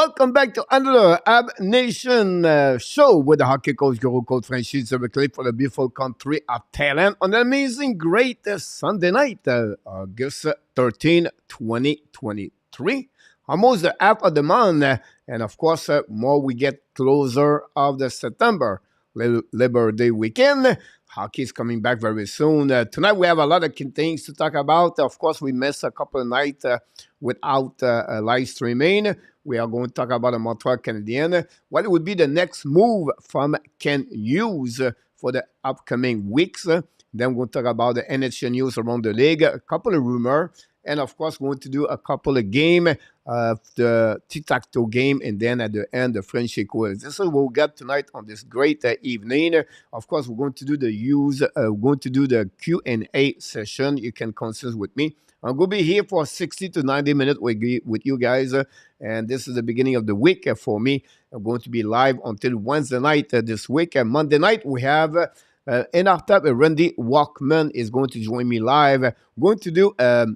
Welcome back to another Habs Nation Show with the hockey coach, Guru Coach Frenchy Quiz for the beautiful country of Thailand on an amazing, great Sunday night, August 13, 2023. Almost the half of the month, and of course, more we get closer of the September Labor Day weekend. Hockey is coming back very soon. Tonight we have a lot of things to talk about. Of course, we missed a couple of nights without live streaming. We are going to talk about the Montreal Canadiens. What would be the next move from Ken Hughes for the upcoming weeks? Then we'll talk about the NHL news around the league, a couple of rumors, and of course, we're going to do a couple of games, the tic-tac-toe game, and then at the end, the Frenchy Quiz. This is what we'll get tonight on this great evening. Of course, we're going to do the use, we're going to do the Q&A session. You can consult with me. I'm going to be here for 60 to 90 minutes with you guys, and this is the beginning of the week for me. I'm going to be live until Wednesday night this week. And Monday night, we have in our top, Randy Walkman is going to join me live. We're going to do a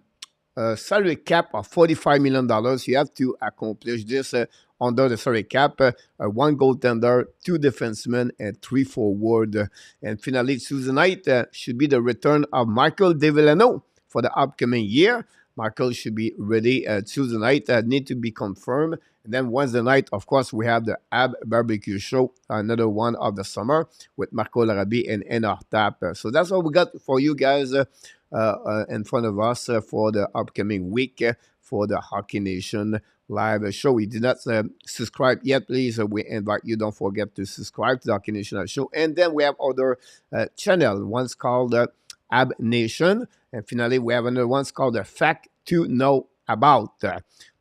salary cap of $45 million. You have to accomplish this under the salary cap. One goaltender, two defensemen, and three forward. And finally, Tuesday night should be the return of Michael DeVillano for the upcoming year. Michael should be ready Tuesday night. Need to be confirmed. And then Wednesday night, of course, we have the Ab Barbecue Show, another one of the summer with Marco Larabi and Enar Tap. So that's what we got for you guys in front of us for the upcoming week for the Hockey Nation live show. If you did not subscribe yet, please, we invite you. Don't forget to subscribe to the Hockey Nation show. And then we have other channel. One's called Habs Nation. And finally, we have another one called the Fact to Know About.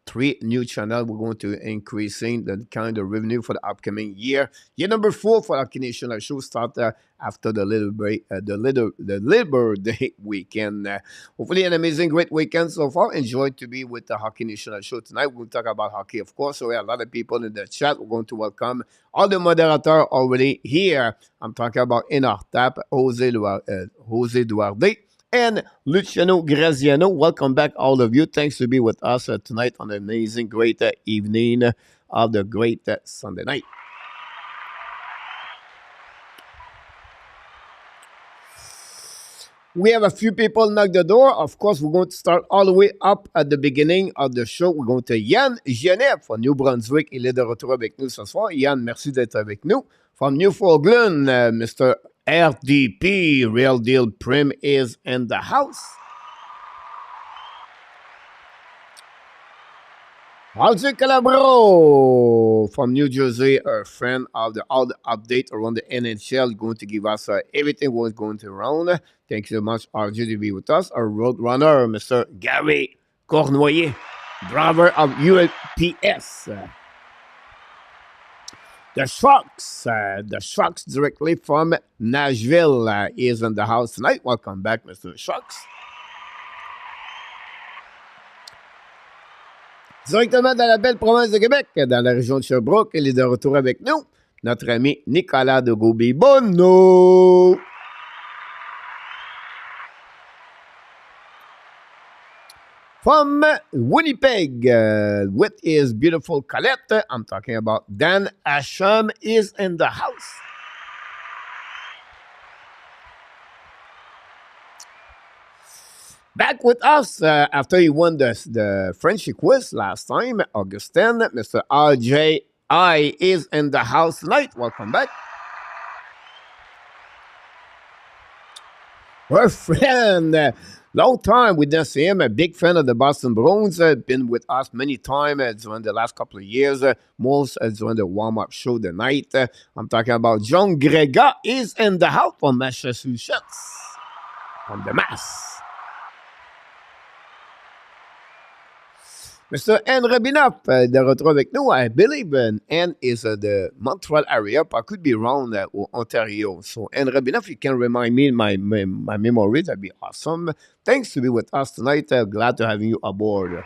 Three new channels. We're going to increasing the kind of revenue for the upcoming year. Year number 4 for the Hockey Nation show start after the Labor Day weekend. Hopefully an amazing, great weekend so far. Enjoy to be with the Hockey Nation show tonight. We'll talk about hockey, of course. So we have a lot of people in the chat. We're going to welcome all the moderators already here. I'm talking about Enar Tap, Jose Duarte, and Luciano Graziano. Welcome back, all of you. Thanks to be with us tonight on an amazing, great evening of the great Sunday night. We have a few people knock the door. Of course, we're going to start all the way up at the beginning of the show. We're going to Yann Genève from New Brunswick. Il est de retour avec nous ce soir. Yann, merci d'être avec nous. From Newfoundland, Mr. RDP, Real Deal Prim, is in the house. Roger Calabro from New Jersey, a friend of all the update around the NHL, going to give us everything what's going to around. Thank you so much, RJ, to be with us. Our road runner, Mr. Gary Cournoyer, driver of UPS. The Sharks directly from Nashville is in the house tonight. Welcome back, Mr. Sharks. Directement dans la belle province de Québec, dans la région de Sherbrooke, il est de retour avec nous, notre ami Nicolas de Gauby-Bonneau. From Winnipeg, with his beautiful Colette, I'm talking about Dan Asham is in the house. Back with us after he won the Frenchy Quiz last time, August 10, Mr. RJI is in the house tonight. Welcome back. Our friend, long time we didn't see him, a big fan of the Boston Bruins, been with us many times during the last couple of years, most during the warm-up show the night. I'm talking about John Grega is in the house from Massachusetts, from the Mass. Mr. Anne Rabinoff, de retour avec nous. I believe Anne is the Montreal area, but I could be wrong, Ontario. So, Anne Rabinoff, you can remind me my memory. That'd be awesome. Thanks to be with us tonight. Glad to have you aboard.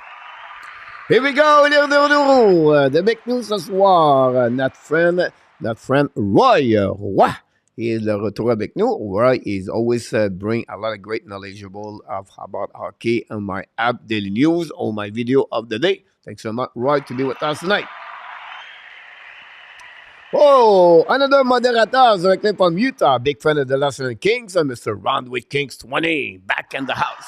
Here we go. The big news ce soir. Notre friend Roy Roy He is de retour avec nous. Where he's always bring a lot of great knowledgeable about hockey on my app, Daily News, or my video of the day. Thanks so much, Roy, to be with us tonight. Oh, another moderator directly from Utah. Big fan of the Los Angeles Kings, Mr. Roundwick Kings 20, back in the house.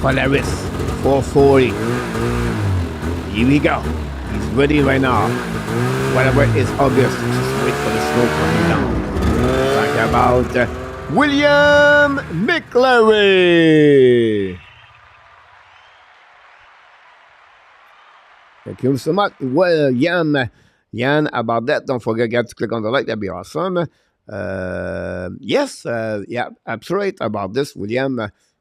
Polaris 440. Here we go. He's ready right now. Whatever is obvious, just wait for the snow coming down. Talk about William McClary. Thank you so much. Well, Yan, about that, don't forget to click on the like. That'd be awesome. Yes, yeah, absolutely about this, William.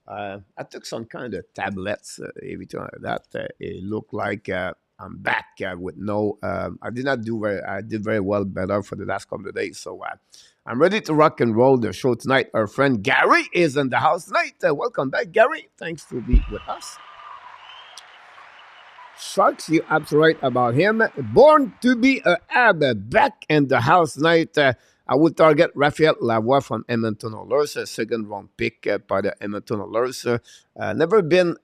I took some kind of tablets, everything like that. It looked like I'm back with no. I did not do very. I did very well, better for the last couple of days. So I'm ready to rock and roll the show tonight. Our friend Gary is in the house tonight. Welcome back, Gary. Thanks to be with us. Sharks, you absolutely right about him. Born to be a Hab, back in the house tonight. I would target Raphael Lavoie from Edmonton Oilers, a second round pick by the Edmonton Oilers. Never been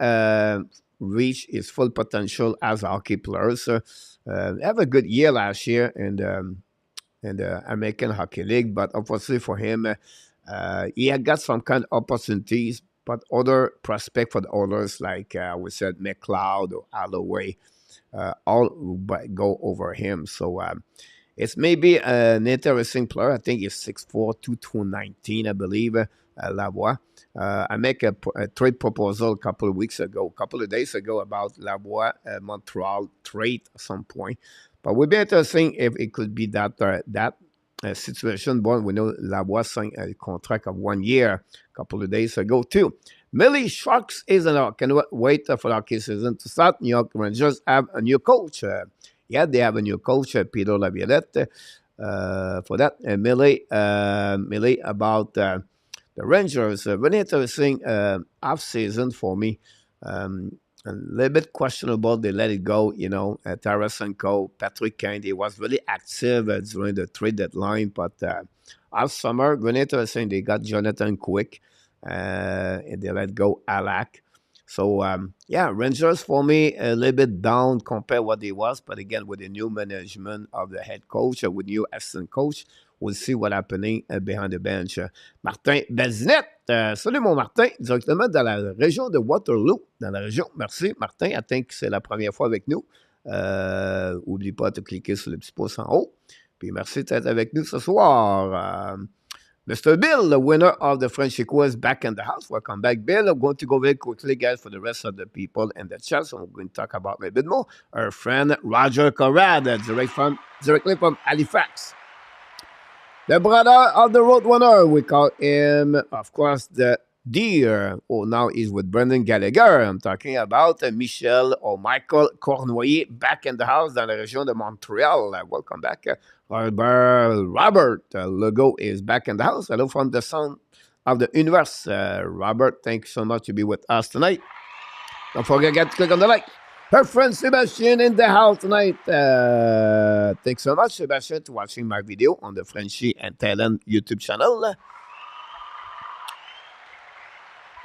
reached his full potential as a hockey player. Have a good year last year in the American Hockey League, but unfortunately for him, he had got some kind of opportunities. But other prospects for the Oilers, like we said, McLeod or Alloway, all go over him. So it's maybe an interesting player. I think he's 6'4", 219, I believe, Lavoie. I make a trade proposal a couple of days ago about Lavoie, Montreal trade at some point. But we'd be interesting if it could be that situation. But we know Lavoie signed a contract of 1 year a couple of days ago too. Millie Sharks is an can wait for the hockey season to start. New York Rangers have a new coach. Yeah, they have a new coach, Peter Laviolette. For that, Millie about the Rangers. Very interesting off season for me. A little bit questionable. They let it go, Tarasenko, Patrick Kane. He was really active during the trade deadline, but off summer, very interesting. They got Jonathan Quick, and they let go Alak. So, Rangers for me a little bit down compared to what he was. But again, with the new management of the head coach, with new assistant coach, we'll see what's happening behind the bench. Martin Belzinette. Salut mon Martin, directement dans la région de Waterloo, dans la région. Merci Martin, I think c'est la première fois avec nous. N'oublie pas de cliquer sur le petit pouce en haut. Puis merci d'être avec nous ce soir. Mr. Bill, the winner of the Frenchy Quiz, back in the house. Welcome back, Bill. I'm going to go very quickly, guys, for the rest of the people in the chat. So I'm going to talk about a little bit more. Our friend Roger Corrad, directly from Halifax. The brother of the Roadrunner, we call him, of course, the Deer. Oh, now he's with Brendan Gallagher. I'm talking about Michel or Michael Cournoyer, back in the house dans la région de Montreal. Welcome back. Robert Legault is back in the house. Hello from the Sound of the Universe. Robert, thanks so much to be with us tonight. Don't forget to click on the like. Her friend Sebastian in the house tonight. Thanks so much, Sebastian, for watching my video on the Frenchy and Thailand YouTube channel.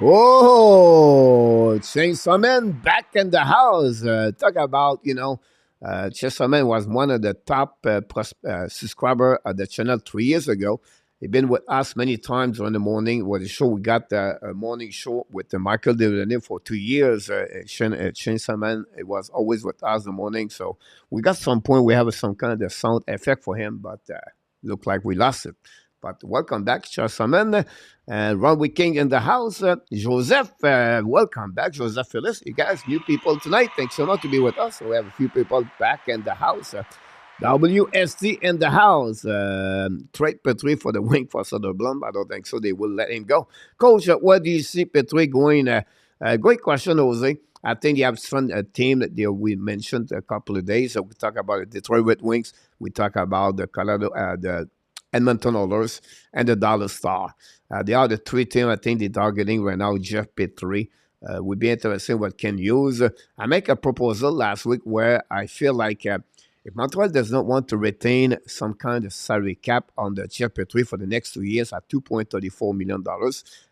Oh, Chainsaw Man back in the house. Talk about, Chainsaw Man was one of the top subscribers of the channel 3 years ago. He's been with us many times on the morning with the show. We got a morning show with Michael Delaney for 2 years. Chainsaw Man, it was always with us in the morning. So we got some point we have some kind of sound effect for him, but looked like we lost it. But welcome back, Chainsaw Man. And Ron King in the house. Joseph, welcome back, Joseph Phyllis. You guys, new people tonight. Thanks so much to be with us. So we have a few people back in the house. WST in the house. Trade Petrie for the wing for Soderblom. I don't think so. They will let him go. Coach, what do you see Petrie going? Great question, Jose. I think you have a team that we mentioned a couple of days. So we talk about the Detroit Red Wings. We talk about the Edmonton Oilers and the Dallas Star. They are the three teams I think they're targeting right now. Jeff Petrie. Would be interesting what can use. I make a proposal last week where I feel like if Montreal does not want to retain some kind of salary cap on the Jeff Petrie for the next 2 years at $2.34 million,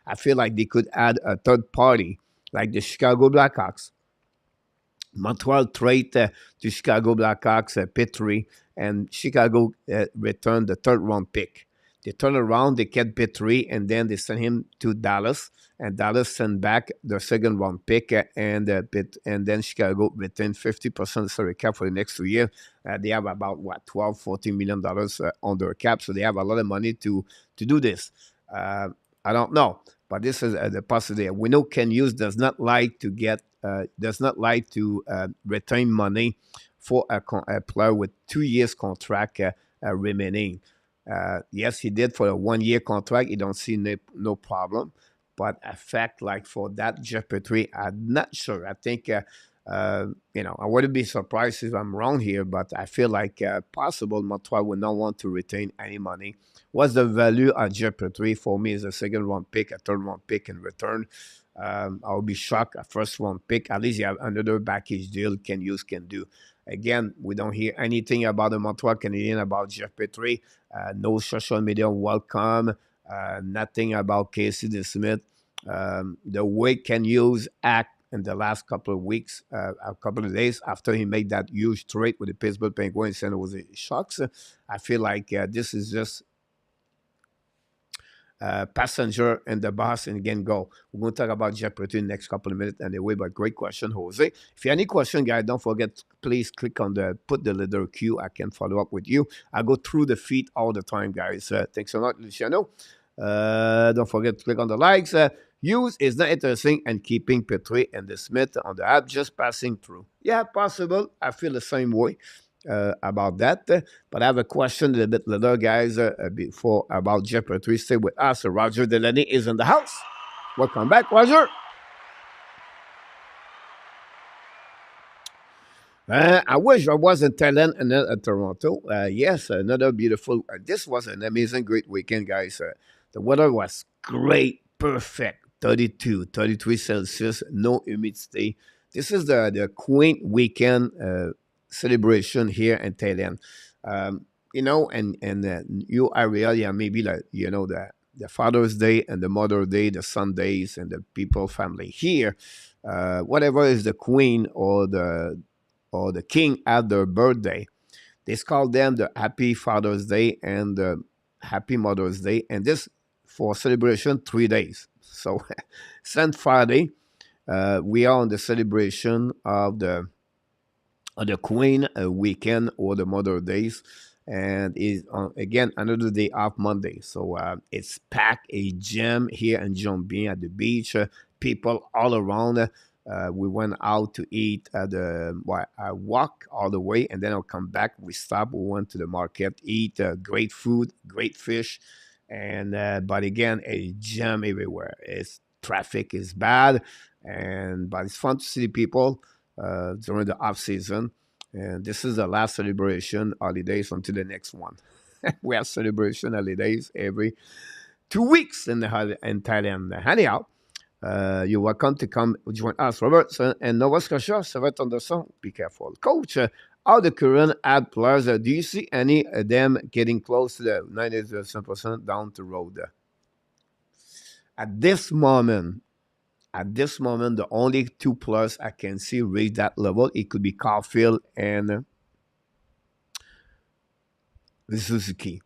I feel like they could add a third party like the Chicago Blackhawks. Montreal trade to Chicago Blackhawks, Petrie, and Chicago returned the third round pick. They turned around, they kept Petrie, and then they sent him to Dallas, and Dallas sent back the second round pick, and then Chicago retained 50% salary cap for the next 2 years. They have about what, 12, $14 million on their cap, so they have a lot of money to do this. I don't know, but this is the possibility. We know Ken Hughes does not like to retain money for a player with 2 years contract remaining. Yes, he did for a 1 year contract. He don't see no problem. But a fact like for that Jeff Petrie, I'm not sure. I think I wouldn't be surprised if I'm wrong here, but I feel like possible Montreal would not want to retain any money. What's the value of Jeff Petrie? For me is a second round pick, a third round pick in return. I'll be shocked. A first round pick, at least you have another package deal can do. Again, we don't hear anything about the Montreal Canadiens, about Jeff Petrie. No social media welcome. Nothing about Casey DeSmith. The way Ken Hughes act in the last couple of weeks, a couple of days after he made that huge trade with the Pittsburgh Penguins and it was a shocks. I feel like this is just passenger and the boss and again go. We're going to talk about Jeff Petrie in the next couple of minutes anyway, but great question, Jose. If you have any question, guys, don't forget, please click on put the letter Q. I can follow up with you. I go through the feed all the time, guys. Thanks a lot, Luciano. Don't forget to click on the likes. Hughes is not interesting and keeping Petrie and the Smith on the app, just passing through. Yeah, possible. I feel the same way about that. But I have a question a little bit later, guys, before about Jeff Petrie. Stay with us. Roger Delaney is in the house. Welcome back, Roger. I wish I was in Thailand and then at Toronto. Yes, another beautiful. This was an amazing, great weekend, guys. The weather was great, perfect. 32, 33 Celsius, no humidity. This is the Queen weekend celebration here in Thailand. And your area, yeah, maybe like the Father's Day and the Mother's Day, the Sundays and the people family here. Whatever is the Queen or the King at their birthday, they call them the Happy Father's Day and the Happy Mother's Day, and this for celebration 3 days. So, since Friday, we are on the celebration of the Queen weekend or the Mother Days, and is again another day off Monday. So it's packed a gym here in Jongbin at the beach. People all around. We went out to eat I walk all the way, and then I'll come back. We stop. We went to the market, eat great food, great fish. And but again, a jam everywhere. Traffic is bad, but it's fun to see people during the off season. And this is the last celebration holidays until the next one. We have celebration holidays every 2 weeks in Thailand. Anyhow, you're welcome to come join us, Robert, and Nova Scotia. Ça va être intéressant. Be careful, Coach. All the current ad players, do you see any of them getting close to the 90% down the road? At this moment, the only two players I can see reach that level, it could be Caulfield and Suzuki.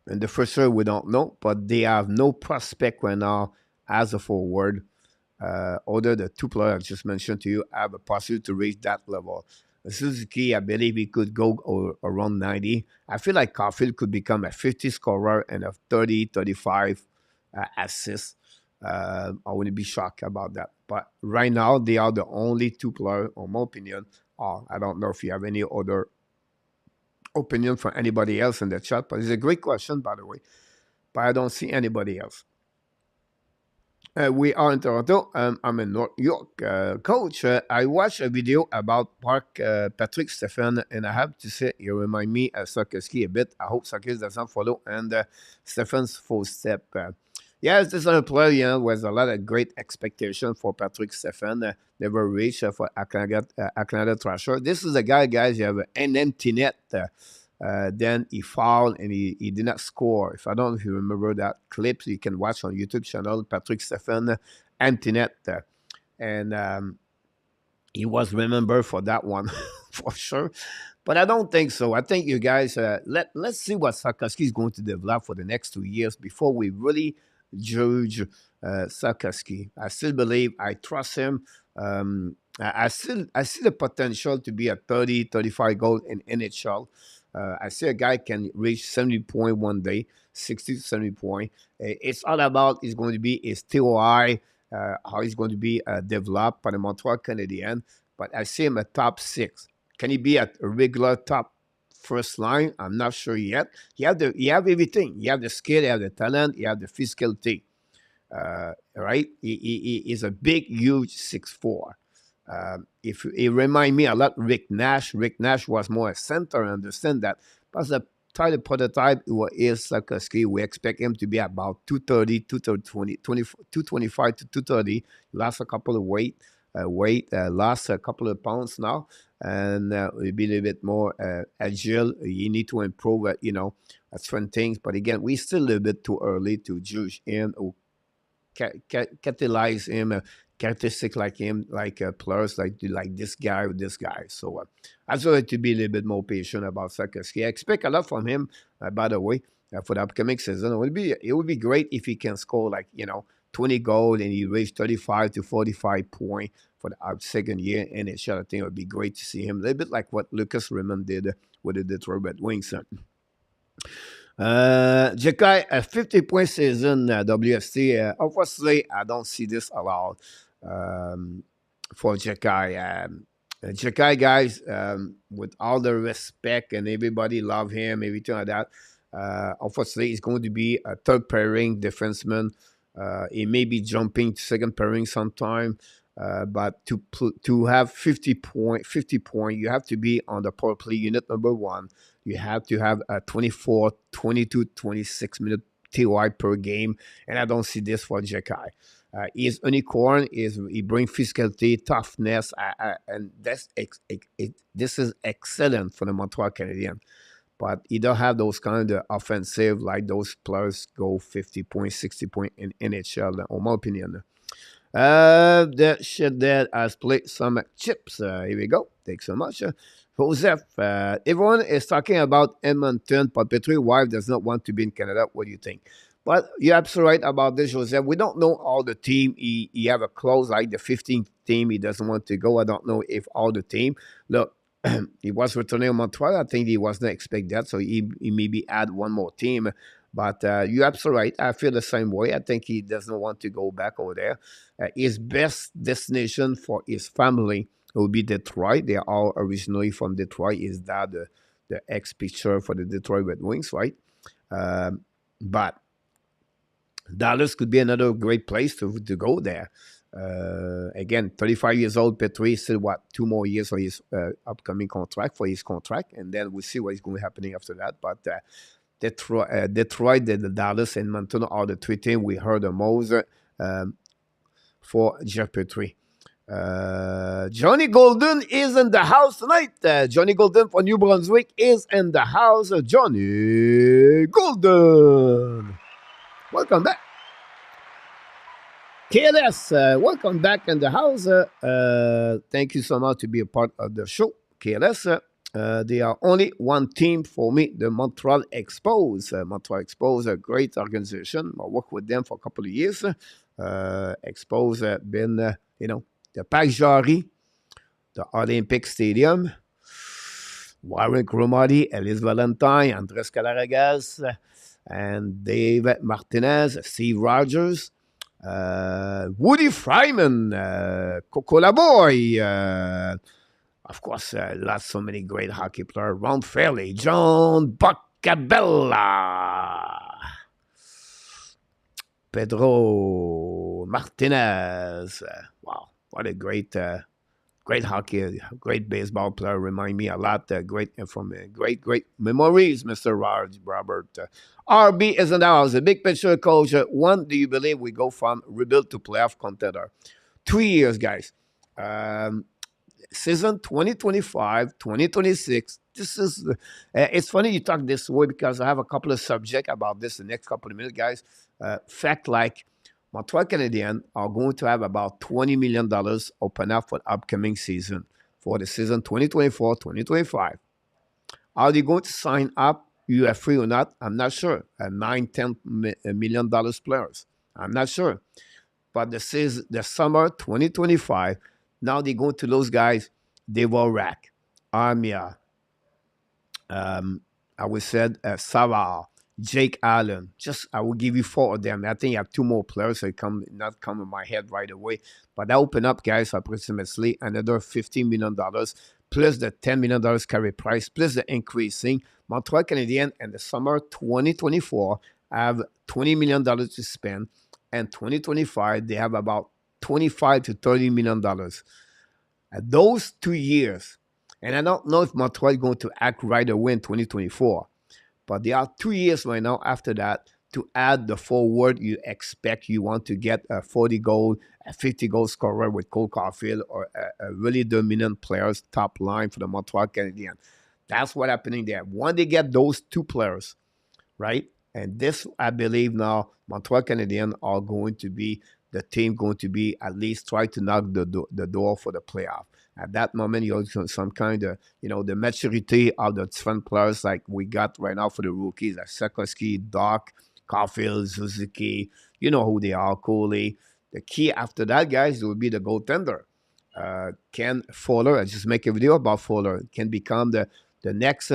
And the first year we don't know, but they have no prospect right now as a forward. Other the two players I just mentioned to you have a possibility to reach that level. Suzuki, I believe he could go around 90. I feel like Caulfield could become a 50 scorer and a 30, 35 assists. I wouldn't be shocked about that. But right now, they are the only two players, in my opinion. I don't know if you have any other opinion from anybody else in the chat, but it's a great question, by the way. But I don't see anybody else. We are in Toronto. I'm in North York. Coach, I watched a video about Patrick Stephen, and I have to say, you remind me of Sarkowski a bit. I hope Sarkis doesn't follow, and Stephen's footstep. Yes, this is a player with a lot of great expectation for Patrick Stephen. Never reached for Canada Thrasher. This is a guy, guys, you have an empty net Then he fouled and he did not score. If I don't know if you remember that clip, you can watch on YouTube channel, Patrick Stephen, Antoinette. And he was remembered for that one, for sure. But I don't think so. I think you guys, let's see what Sarkowski is going to develop for the next 2 years before we really judge Sarkowski. I still believe, I trust him. I see the potential to be a 30, 35 goal in NHL. I see a guy can reach 70 point one day, 60 to 70 point. It's all about is going to be his TOI, how he's going to be developed by the Montreal Canadiens. But I see him a top 6. Can he be at a regular top first line? I'm not sure yet. You have everything. You have the skill, you have the talent, you have the physicality. Right? He is a big, huge 6'4". If it remind me a lot Rick Nash. Rick Nash was more a center. I understand that. But the type prototype is Sarkowski. We expect him to be about 230, 225 to 230. Lost a couple of weight, lost a couple of pounds now, and will be a little bit more agile. You need to improve, at certain things. But again, we're still a little bit too early to judge him or catalyze him, characteristic like him, like players like this guy or this guy. So I just like to be a little bit more patient about Sarkowski. I expect a lot from him, by the way, for the upcoming season. It would be great if he can score 20 goals and he reach 35 to 45 points for the second year in NHL. I think it would be great to see him a little bit like what Lucas Raymond did with the Detroit Red Wings. Jekai, a 50-point season, WST. Obviously, I don't see this a lot for Jekai. Jekai, guys, with all the respect and everybody love him, everything like that, obviously, he's going to be a third pairing defenseman. He may be jumping to second pairing sometime. But to have 50 point, you have to be on the power play unit number 1. You have to have a 24, 22, 26 minute TOI per game, and I don't see this for Jekai. His unicorn he brings physicality, toughness, and this is excellent for the Montreal Canadiens. But he don't have those kind of offensive like those players go 50 points, 60 points in NHL, in my opinion. That shit that has played some chips. Here we go. Thanks so much. Joseph, everyone is talking about Edmonton, but Petri wife does not want to be in Canada. What do you think? But you're absolutely right about this, Joseph. We don't know all the team. He have a clause like the 15th team. He doesn't want to go. I don't know if all the team. Look, he was returning to Montreal. I think he was not expect that, so he maybe add one more team. But you're absolutely right. I feel the same way. I think he doesn't want to go back over there. His best destination for his family will be Detroit. They are all originally from Detroit. Is that the ex-pitcher for the Detroit Red Wings, right? But Dallas could be another great place to go there. Again, 35 years old, Petri, still 2 more years for his upcoming contract, and then we'll see what is going to happen after that. But Detroit, the Dallas, and Montana are the 3 teams we heard the most for Jeff Petrie. Johnny Golden is in the house tonight. Johnny Golden for New Brunswick is in the house. Johnny Golden. Welcome back. KLS, welcome back in the house. Thank you so much to be a part of the show. KLS, they are only one team for me, the Montreal Expos. Montreal Expos, a great organization. I worked with them for a couple of years. Expos have been, the Parc Jarry, the Olympic Stadium, Warren Cromartie, Ellis Valentine, Andres Calaragas, and Dave Martinez, Steve Rogers, Woody Fryman, Coca-Cola Boy, of course, so many great hockey players. Ron Fairley, John Boccabella, Pedro Martinez. Wow, what a great hockey, great baseball player. Remind me a lot. Great memories, Mr. Robert. RB is in the house. A big picture coach. When do you believe we go from rebuild to playoff contender? 3 years, guys. season 2025, 2026. This is, it's funny you talk this way because I have a couple of subjects about this the next couple of minutes, guys. Fact like Montreal Canadiens are going to have about $20 million open up for the upcoming season for the season 2024, 2025. Are they going to sign up UFA or not? I'm not sure. $9, $10 million players. I'm not sure. But this is the summer 2025. Now they go to those guys, Devorak, Armia, I would said Savard, Jake Allen. Just I will give you four of them. I think you have two more players that not come in my head right away. But that open up, guys, approximately another $15 million plus the $10 million carry price, plus the increasing. Montreal Canadiens in the summer 2024 have $20 million to spend, and 2025 they have about $25 to $30 million. Those 2 years, and I don't know if Montreal is going to act right away in 2024, but there are 2 years right now after that to add the forward you expect you want to get a 40 goal, a 50 goal scorer with Cole Caulfield or a really dominant players top line for the Montreal Canadiens. That's what's happening there. When they get those two players, right? And this, I believe now, Montreal Canadiens are going to be the team going to be at least try to knock the door for the playoff. At that moment, you also some kind of, the maturity of the different players like we got right now for the rookies, like Sikorsky, Doc, Caulfield, Suzuki, you know who they are, Coley. The key after that, guys, will be the goaltender. Ken Fowler, I just make a video about Fowler, can become the next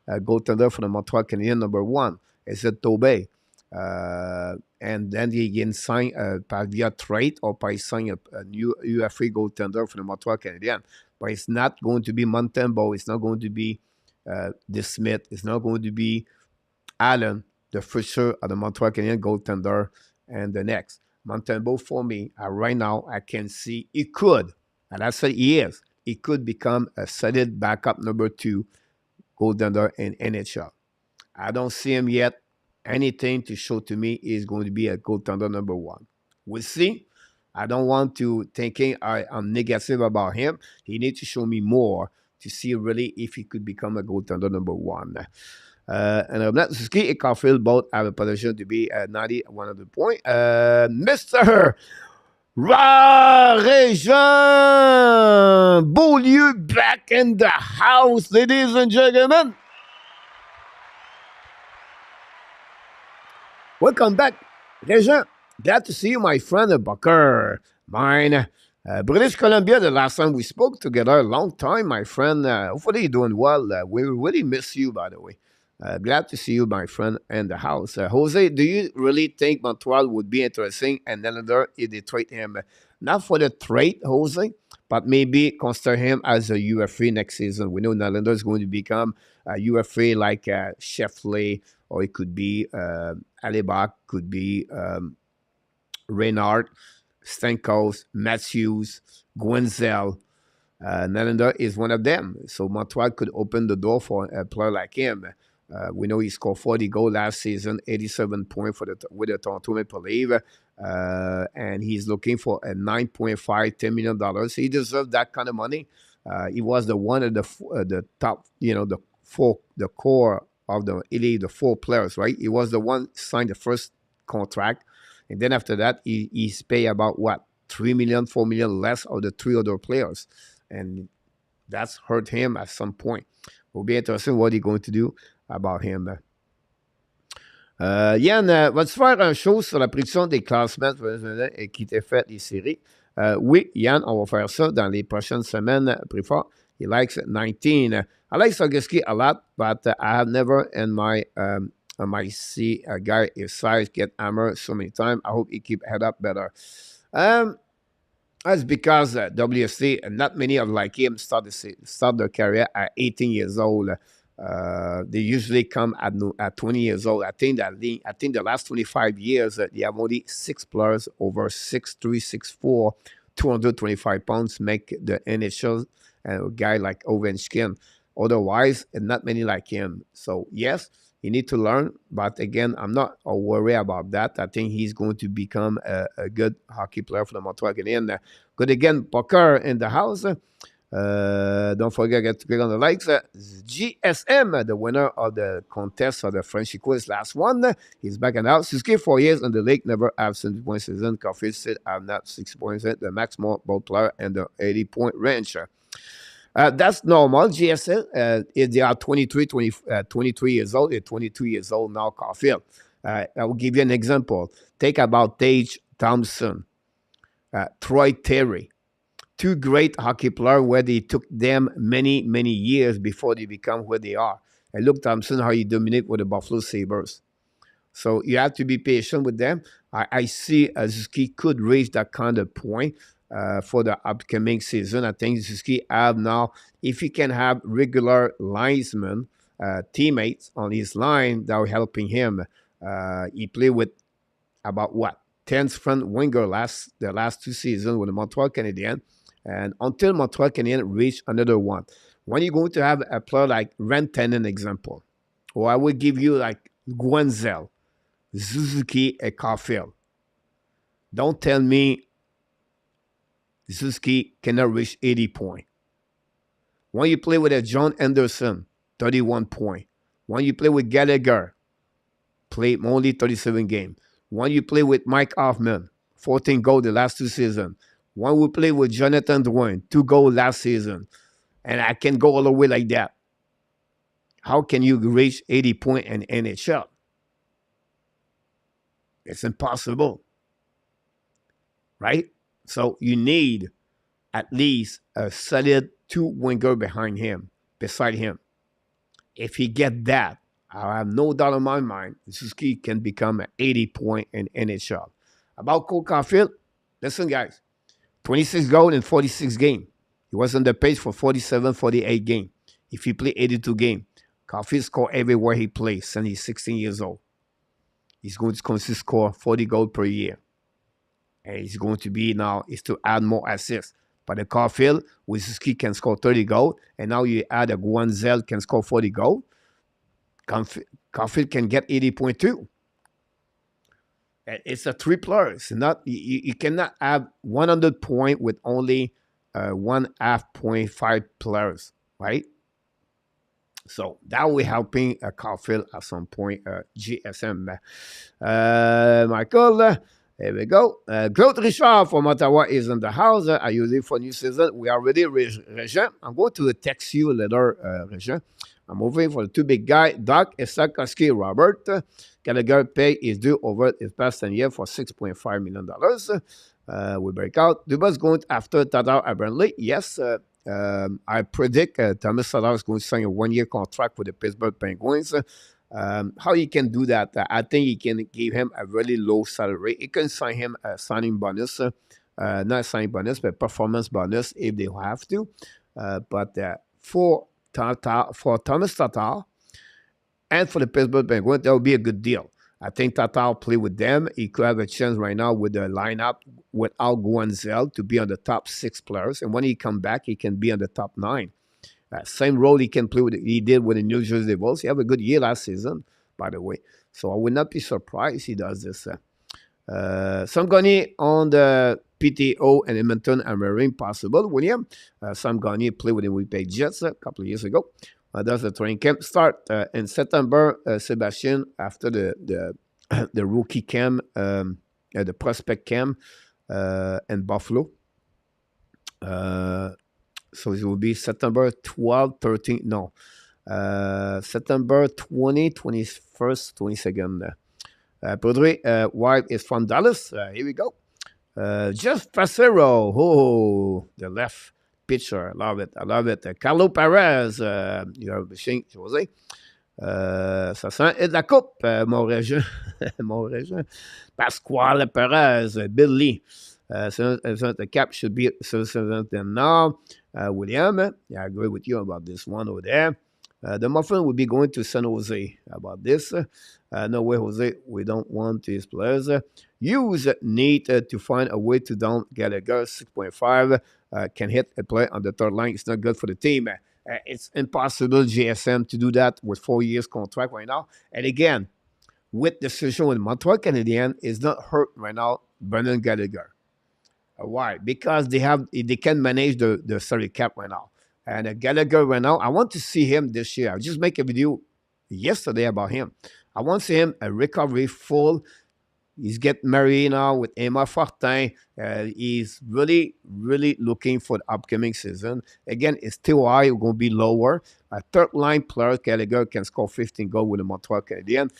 goaltender for the Montreal Canadiens, number one. Is it Tobey? And then he can sign via trade or by sign a new UFA goaltender for the Montreal Canadiens. But it's not going to be Montembeault. It's not going to be De Smith. It's not going to be Allen, the future of the Montreal Canadiens goaltender, and the next. Montembeault, for me, right now, I can see he could, and I say he is, he could become a solid backup number two goaltender in NHL. I don't see him yet. Anything to show to me is going to be a goaltender number one. We'll see. I don't want to thinking I'm negative about him. He needs to show me more to see really if he could become a goaltender number one. And Suzuki and Caulfield both have a potential to be 100 point. Mr. Régent Beaulieu back in the house, ladies and gentlemen. Welcome back, Régent. Glad to see you, my friend Bucker. Mine, British Columbia, the last time we spoke together, a long time, my friend. Hopefully you're doing well. We really miss you, by the way. Glad to see you, my friend, in the house. Jose, do you really think Montreal would be interesting and another if they trade him? Not for the trade, Jose, but maybe consider him as a UFA next season. We know Nylander is going to become a UFA like Sheffley, or it could be Alibak, could be Reynard, Stamkos, Matthews, Gwenzel. Nylander is one of them. So Montreal could open the door for a player like him. We know he scored 40 goals last season, 87 points with the Toronto Maple Leafs. And he's looking for a $9.5, $10 million. He deserves that kind of money. He was the one of the top, the core of the elite, the four players, right? He was the one signed the first contract. And then after that, he's paid about what? $3 million, $4 million less of the three other players. And that's hurt him at some point. Will be interesting what he's going to do about him. Yann, vas-tu faire un show sur la prédiction des classements qui était fait des séries? Oui, Yann, on va faire ça dans les prochaines semaines. Pretty far. He likes 19. I like Sarguski a lot, but I have never in my see a guy his size get hammered so many times. I hope he keep head up better. That's because WSC, not many of like him start their career at 18 years old. They usually come at 20 years old. I think the last 25 years they have only 6 players over 6'3", 6'4", 225 pounds make the NHL. A guy like Ovechkin. Otherwise, not many like him. So yes, he need to learn. But again, I'm not worried about that. I think he's going to become a good hockey player for the Montreal Canadiens. Good again, Pucker in the house. Don't forget to click on the likes. GSM, the winner of the contest of the Frenchy Quiz last one, he's back and out. Suzuki 4 years in the league, never absent point season. Coffee said I'm not 6 points, the maximum ball player and the 80-point range. That's normal. GSM, if they are 23 years old, they're 22 years old now, Caulfield. I will give you an example. Take about Tage Thompson, Troy Terry. Two great hockey players where they took them many, many years before they become where they are. And look, Thompson, how you dominate with the Buffalo Sabres. So you have to be patient with them. I see Suzuki could reach that kind of point for the upcoming season. I think Suzuki have now, if he can have regular linesmen, teammates on his line that are helping him. He played with about what? 10th front winger the last 2 seasons with the Montreal Canadiens. And until Montreal Canadiens reach another one. When you're going to have a player like Rantanen example, or I will give you like Guenzel, Suzuki, and Caulfield. Don't tell me Suzuki cannot reach 80 points. When you play with a John Anderson, 31 points. When you play with Gallagher, play only 37 games. When you play with Mike Hoffman, 14 goals the last 2 seasons. When we play with Jonathan Drouin, 2 goals last season. And I can go all the way like that. How can you reach 80 points in NHL? It's impossible. Right? So you need at least a solid 2 winger beside him. If he get that, I have no doubt in my mind, Suzuki can become an 80 point in NHL. About Cole Caulfield, listen, guys, 26 goals in 46 games. He was on the pace for 47, 48 games. If he play 82 games, Caulfield score everywhere he plays since he's 16 years old. He's going to score 40 goals per year. And he's going to be now, is to add more assists. But the Caulfield, with Suzuki can score 30 goals, and now you add a Guenzel can score 40 goals. Caulfield can get 80.2. It's a 3 players. Not you cannot have 100 points with only 1.5 players, right? So that will helping Caulfield at some point. GSM, Michael. There we go. Claude Richard from Ottawa is in the house. Are you ready for new season? We are ready, Regent. I'm going to text you later, Regent. I'm moving for the 2 big guy, Doc Esakowski, Robert. Gallagher pay is due over his past 10 years for $6.5 million. We break out. Dubas going after Tatar Abernley. Yes, I predict Thomas Tatar is going to sign a 1-year contract with the Pittsburgh Penguins. How he can do that? I think he can give him a really low salary. He can sign him a signing bonus, not signing bonus, but performance bonus if they have to. But for Thomas Tatar and for the Pittsburgh Penguins, that would be a good deal. I think Tatar will play with them. He could have a chance right now with the lineup without Guenzel to be on the top 6 players. And when he come back, he can be on the top 9. Same role he can play with. He did with the New Jersey Devils. He had a good year last season, by the way. So I would not be surprised he does this. Sam Gagner on the PTO and Edmonton and Marine possible. William, Sam Gagner played with the Winnipeg Jets a couple of years ago. Does the training camp start in September? Sebastian, after the rookie camp, the prospect camp in Buffalo. So it will be September 12, 13, no. September 20, 21st, 22nd. Pedri, wife is from Dallas. Here we go. Jeff Facero. Oh, the left pitcher. I love it. Carlo Perez. You're wishing, José. Ça sent et de la coupe, mon régent. Mon régent. Pasquale Perez. Billy. The cap should be now. William, yeah, I agree with you about this one over there. The Muffin will be going to San Jose about this. No way, Jose. We don't want these players. Hughes need to find a way to down Gallagher. 6.5 can hit a play on the 3rd line. It's not good for the team. It's impossible, GSM, to do that with 4 years contract right now. And again, with the situation with Montreal Canadiens, is not hurt right now, Brendan Gallagher. Why? Because they can manage the salary cap right now. And Gallagher right now, I want to see him this year. I just make a video yesterday about him. I want to see him a recovery full. He's getting married now with Emma Fortin. He's really, really looking for the upcoming season. Again, it's still high. It's going to be lower. A third line player, Gallagher, can score 15 goals with the Montreal Canadiens.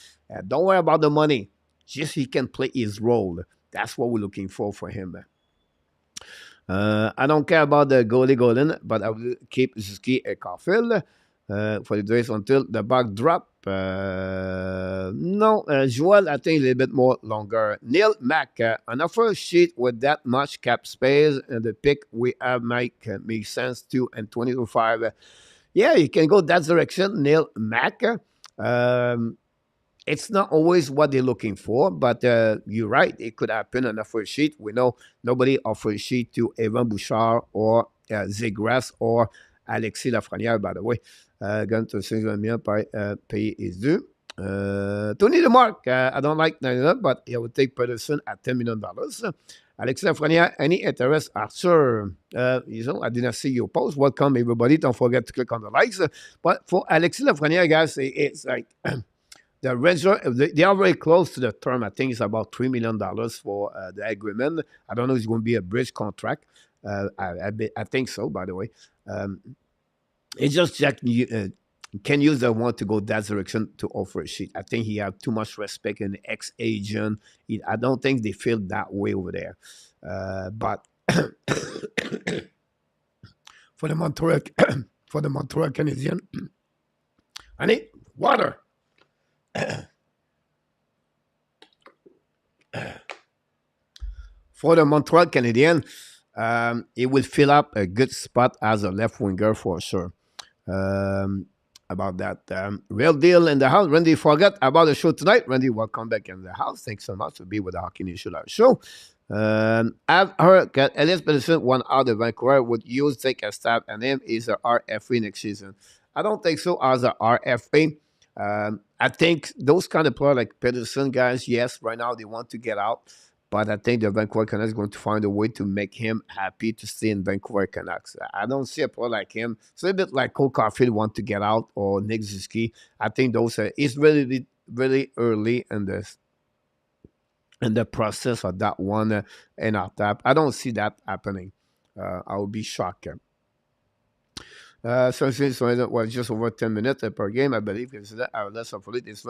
Don't worry about the money. Just he can play his role. That's what we're looking for him. I don't care about the goalie, but I will keep Zuski and Caulfield for the days until the back drop. No, Joel, I think a little bit more longer. Neil Mack, on our first sheet with that much cap space and the pick we have make sense too, and 2025. Yeah, you can go that direction, Neil Mack. It's not always what they're looking for, but you're right. It could happen on the first sheet. We know nobody offers sheet to Evan Bouchard or Zegras or Alexis Lafrenière, by the way. Going to 6 million pay is due. Tony DeMarc, I don't like 99, but I would take Pedersen at $10 million. Alexis Lafrenière, any interest? Arthur, I didn't see your post. Welcome, everybody. Don't forget to click on the likes. But for Alexis Lafrenière, guys, it's like... The Ranger, they are very close to the term. I think it's about $3 million for the agreement. I don't know if it's going to be a bridge contract. I think so, by the way. It's just Jack can use the one to go that direction to offer a sheet. I think he has too much respect in the ex-agent. I don't think they feel that way over there. But for the Montreal Canadiens, I need water. For the Montreal Canadiens, it will fill up a good spot as a left winger for sure. About that. Real deal in the house. Randy, forget about the show tonight. Randy, welcome back in the house. Thanks so much to be with the Hockey Nation show. I've heard that Elias Pettersson won out of Vancouver. Would Hughes take a stab at him? Is a RFA next season? I don't think so as a RFA. I think those kind of players like Pettersson, guys, yes, right now they want to get out. But I think the Vancouver Canucks are going to find a way to make him happy to stay in Vancouver Canucks. I don't see a player like him. It's a bit like Cole Caulfield want to get out or Nick Suzuki. I think those are, it's really, really early in the process of that one in our tap. I don't see that happening. I would be shocked. So it was just over 10 minutes per game. I believe our less of it is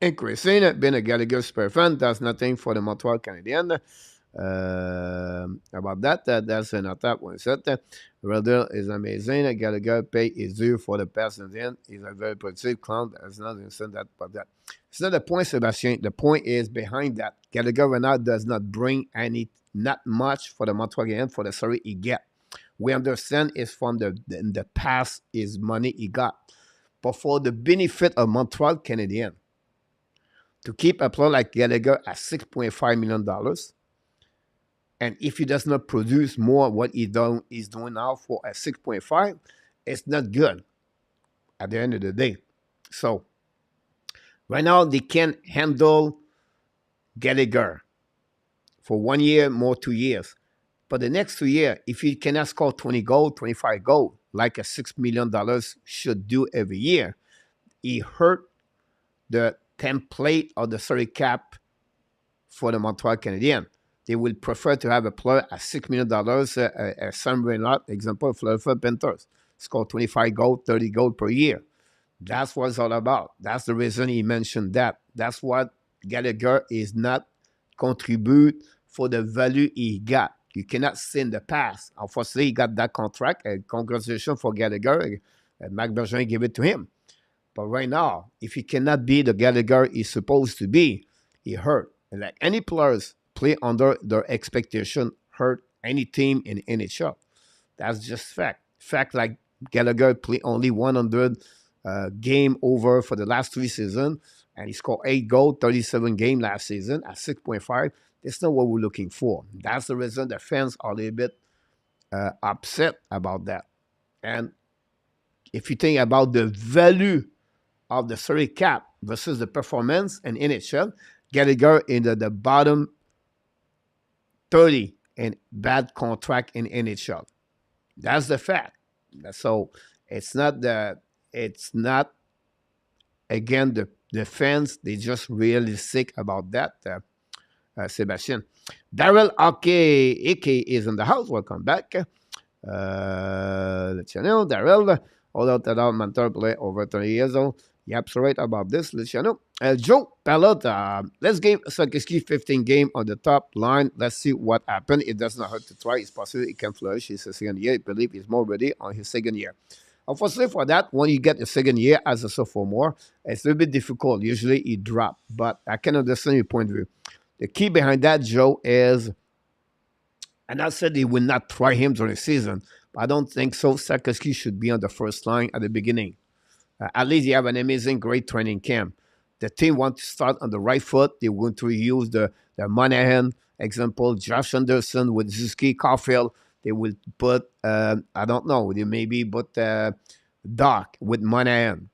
increasing. Being a Gallagher super fan, that's nothing for the Montreal Canadiens. About that, that's an attack one set. Redder is amazing. Gallagher pay is due for the past and then he's a very productive clown. There's nothing said that, but that it's not the point, Sebastian. The point is behind that. Gallagher right now does not bring not much for the Montreal Canadiens for the salary he get. We understand it's from the past is money he got, but for the benefit of Montreal Canadiens, to keep a player like Gallagher at $6.5 million, and if he does not produce more what he's doing now for a 6.5, it's not good at the end of the day. So right now they can handle Gallagher for 1 year, more 2 years. But the next 2 years, if he cannot score 20 goals, 25 goals, like a $6 million should do every year, he hurt the template of the salary cap for the Montreal Canadiens. They will prefer to have a player at $6 million, a Sam Reinhart, example, Philadelphia Panthers, score 25 goals, 30 goals per year. That's what it's all about. That's the reason he mentioned that. That's what Gallagher is not contribute for the value he got. You cannot say in the past. Unfortunately, he got that contract. Congratulations for Gallagher. Marc Bergevin gave it to him. But right now, if he cannot be the Gallagher he's supposed to be, he hurt. And like any players play under their expectation, hurt any team in NHL. That's just fact. Fact like Gallagher played only 100 game over for the last 3 seasons, and he scored 8 goals, 37 games last season at 6.5. That's not what we're looking for. That's the reason the fans are a little bit upset about that. And if you think about the value of the salary cap versus the performance in NHL, Gallagher in the bottom 30 and bad contract in NHL. That's the fact. So it's not again the fans. They just really sick about that. Sebastian. Daryl Ake is in the house. Welcome back. Let you know, Daryl, although that mentor play over 30 years old. You're absolutely right about this. Let you know. Joe Pallet, let's give Sakiski 15 game on the top line. Let's see what happens. It does not hurt to try. It's possible he can flourish his second year. I believe he's more ready on his second year. Unfortunately for that, when you get the second year as a sophomore, it's a little bit difficult. Usually he drop, but I can understand your point of view. The key behind that, Joe, is, and I said they will not try him during the season, but I don't think so. Sakiski should be on the first line at the beginning. At least you have an amazing, great training camp. The team wants to start on the right foot. They want to use the Monahan example, Josh Anderson with Zuski, Caulfield. They will put, I don't know, they maybe put Doc with Monahan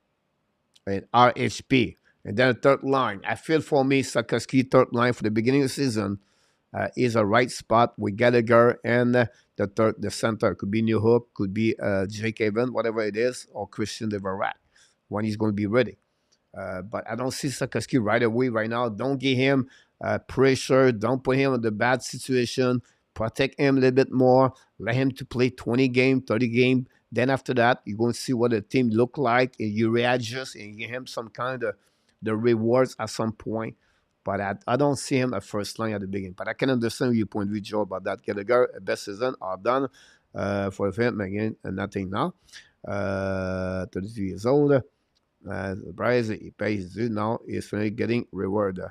and RHP. And then a third line. I feel for me, Sakiski, third line for the beginning of the season is a right spot with Gallagher and the center. Could be New Hook, could be Jake Haven, whatever it is, or Christian Deverak when he's going to be ready. But I don't see Sakiski right away right now. Don't give him pressure. Don't put him in the bad situation. Protect him a little bit more. Let him to play 20 game, 30 game. Then after that, you're going to see what the team look like, and you readjust and give him some kind of the rewards at some point. But I don't see him at first line at the beginning. But I can understand your point of view, Joe, about that. Gallagher, best season are done for him again, and nothing now. 32 years old. Bryce, he pays due now. He's finally getting rewarded.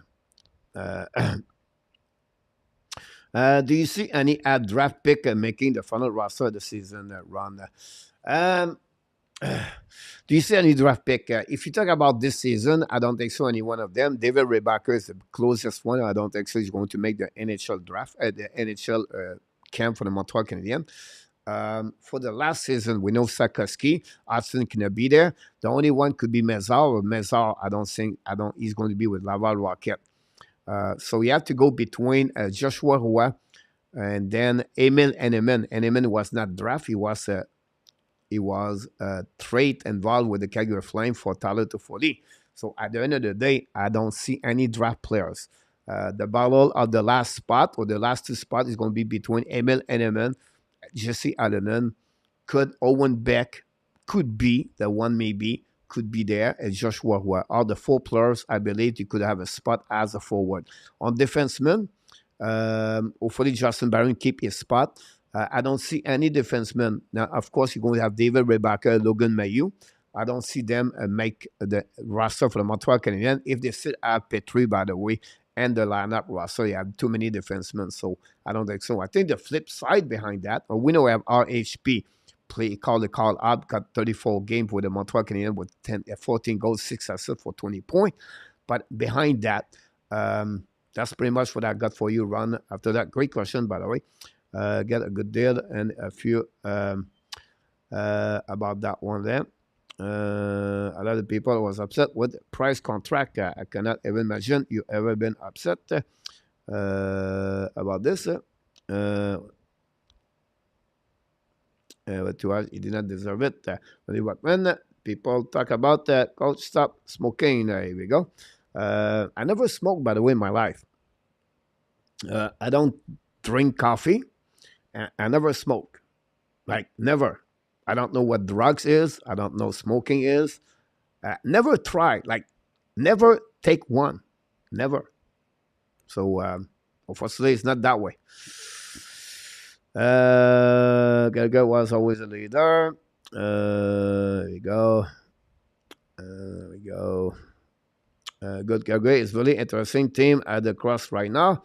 Do you see any draft pick making the final roster of the season, Ron? Do you see any draft pick? If you talk about this season, I don't think so. Any one of them. David Rebacker is the closest one. I don't think so. He's going to make the NHL draft, the NHL camp for the Montreal Canadiens. For the last season, we know Sakiski. Austin cannot be there. The only one could be Mezar. Mezar, I don't think. He's going to be with Laval Rocket. So you have to go between Joshua Roy and then Emil Henneman. Henneman was not drafted. He was trade involved with the Calgary Flames for Tyler Toffoli. So at the end of the day, I don't see any draft players. The battle of the last spot or the last two spots is going to be between Emil Henneman, Jesse Allen, could Owen Beck, could be the one maybe, could be there, and Joshua Roy. All the four players, I believe you could have a spot as a forward. On defenseman, hopefully Justin Barron keep his spot. I don't see any defensemen. Now, of course, you're going to have David Rebacker, Logan Mailloux. I don't see them make the roster for the Montreal Canadiens. If they still have Petrie, by the way, and the lineup roster, you have too many defensemen, so I don't think so. I think the flip side behind that, we know we have RHP, call up, got 34 games with the Montreal Canadiens with 14 goals, 6 assists for 20 points. But behind that, that's pretty much what I got for you, Ron. After that, great question, by the way. Get a good deal and a few about that one there. A lot of people was upset with the price contract. I cannot even imagine you ever been upset about this. But to us, he did not deserve it. When people talk about coach, stop smoking. Here we go. I never smoked, by the way, in my life. I don't drink coffee. I never smoke. Like, never. I don't know what drugs is. I don't know smoking is. Never try. Like, never take one. Never. So, unfortunately, it's not that way. Gallagher was always a leader. There we go. There we go. Good Gallagher is really interesting team at the cross right now.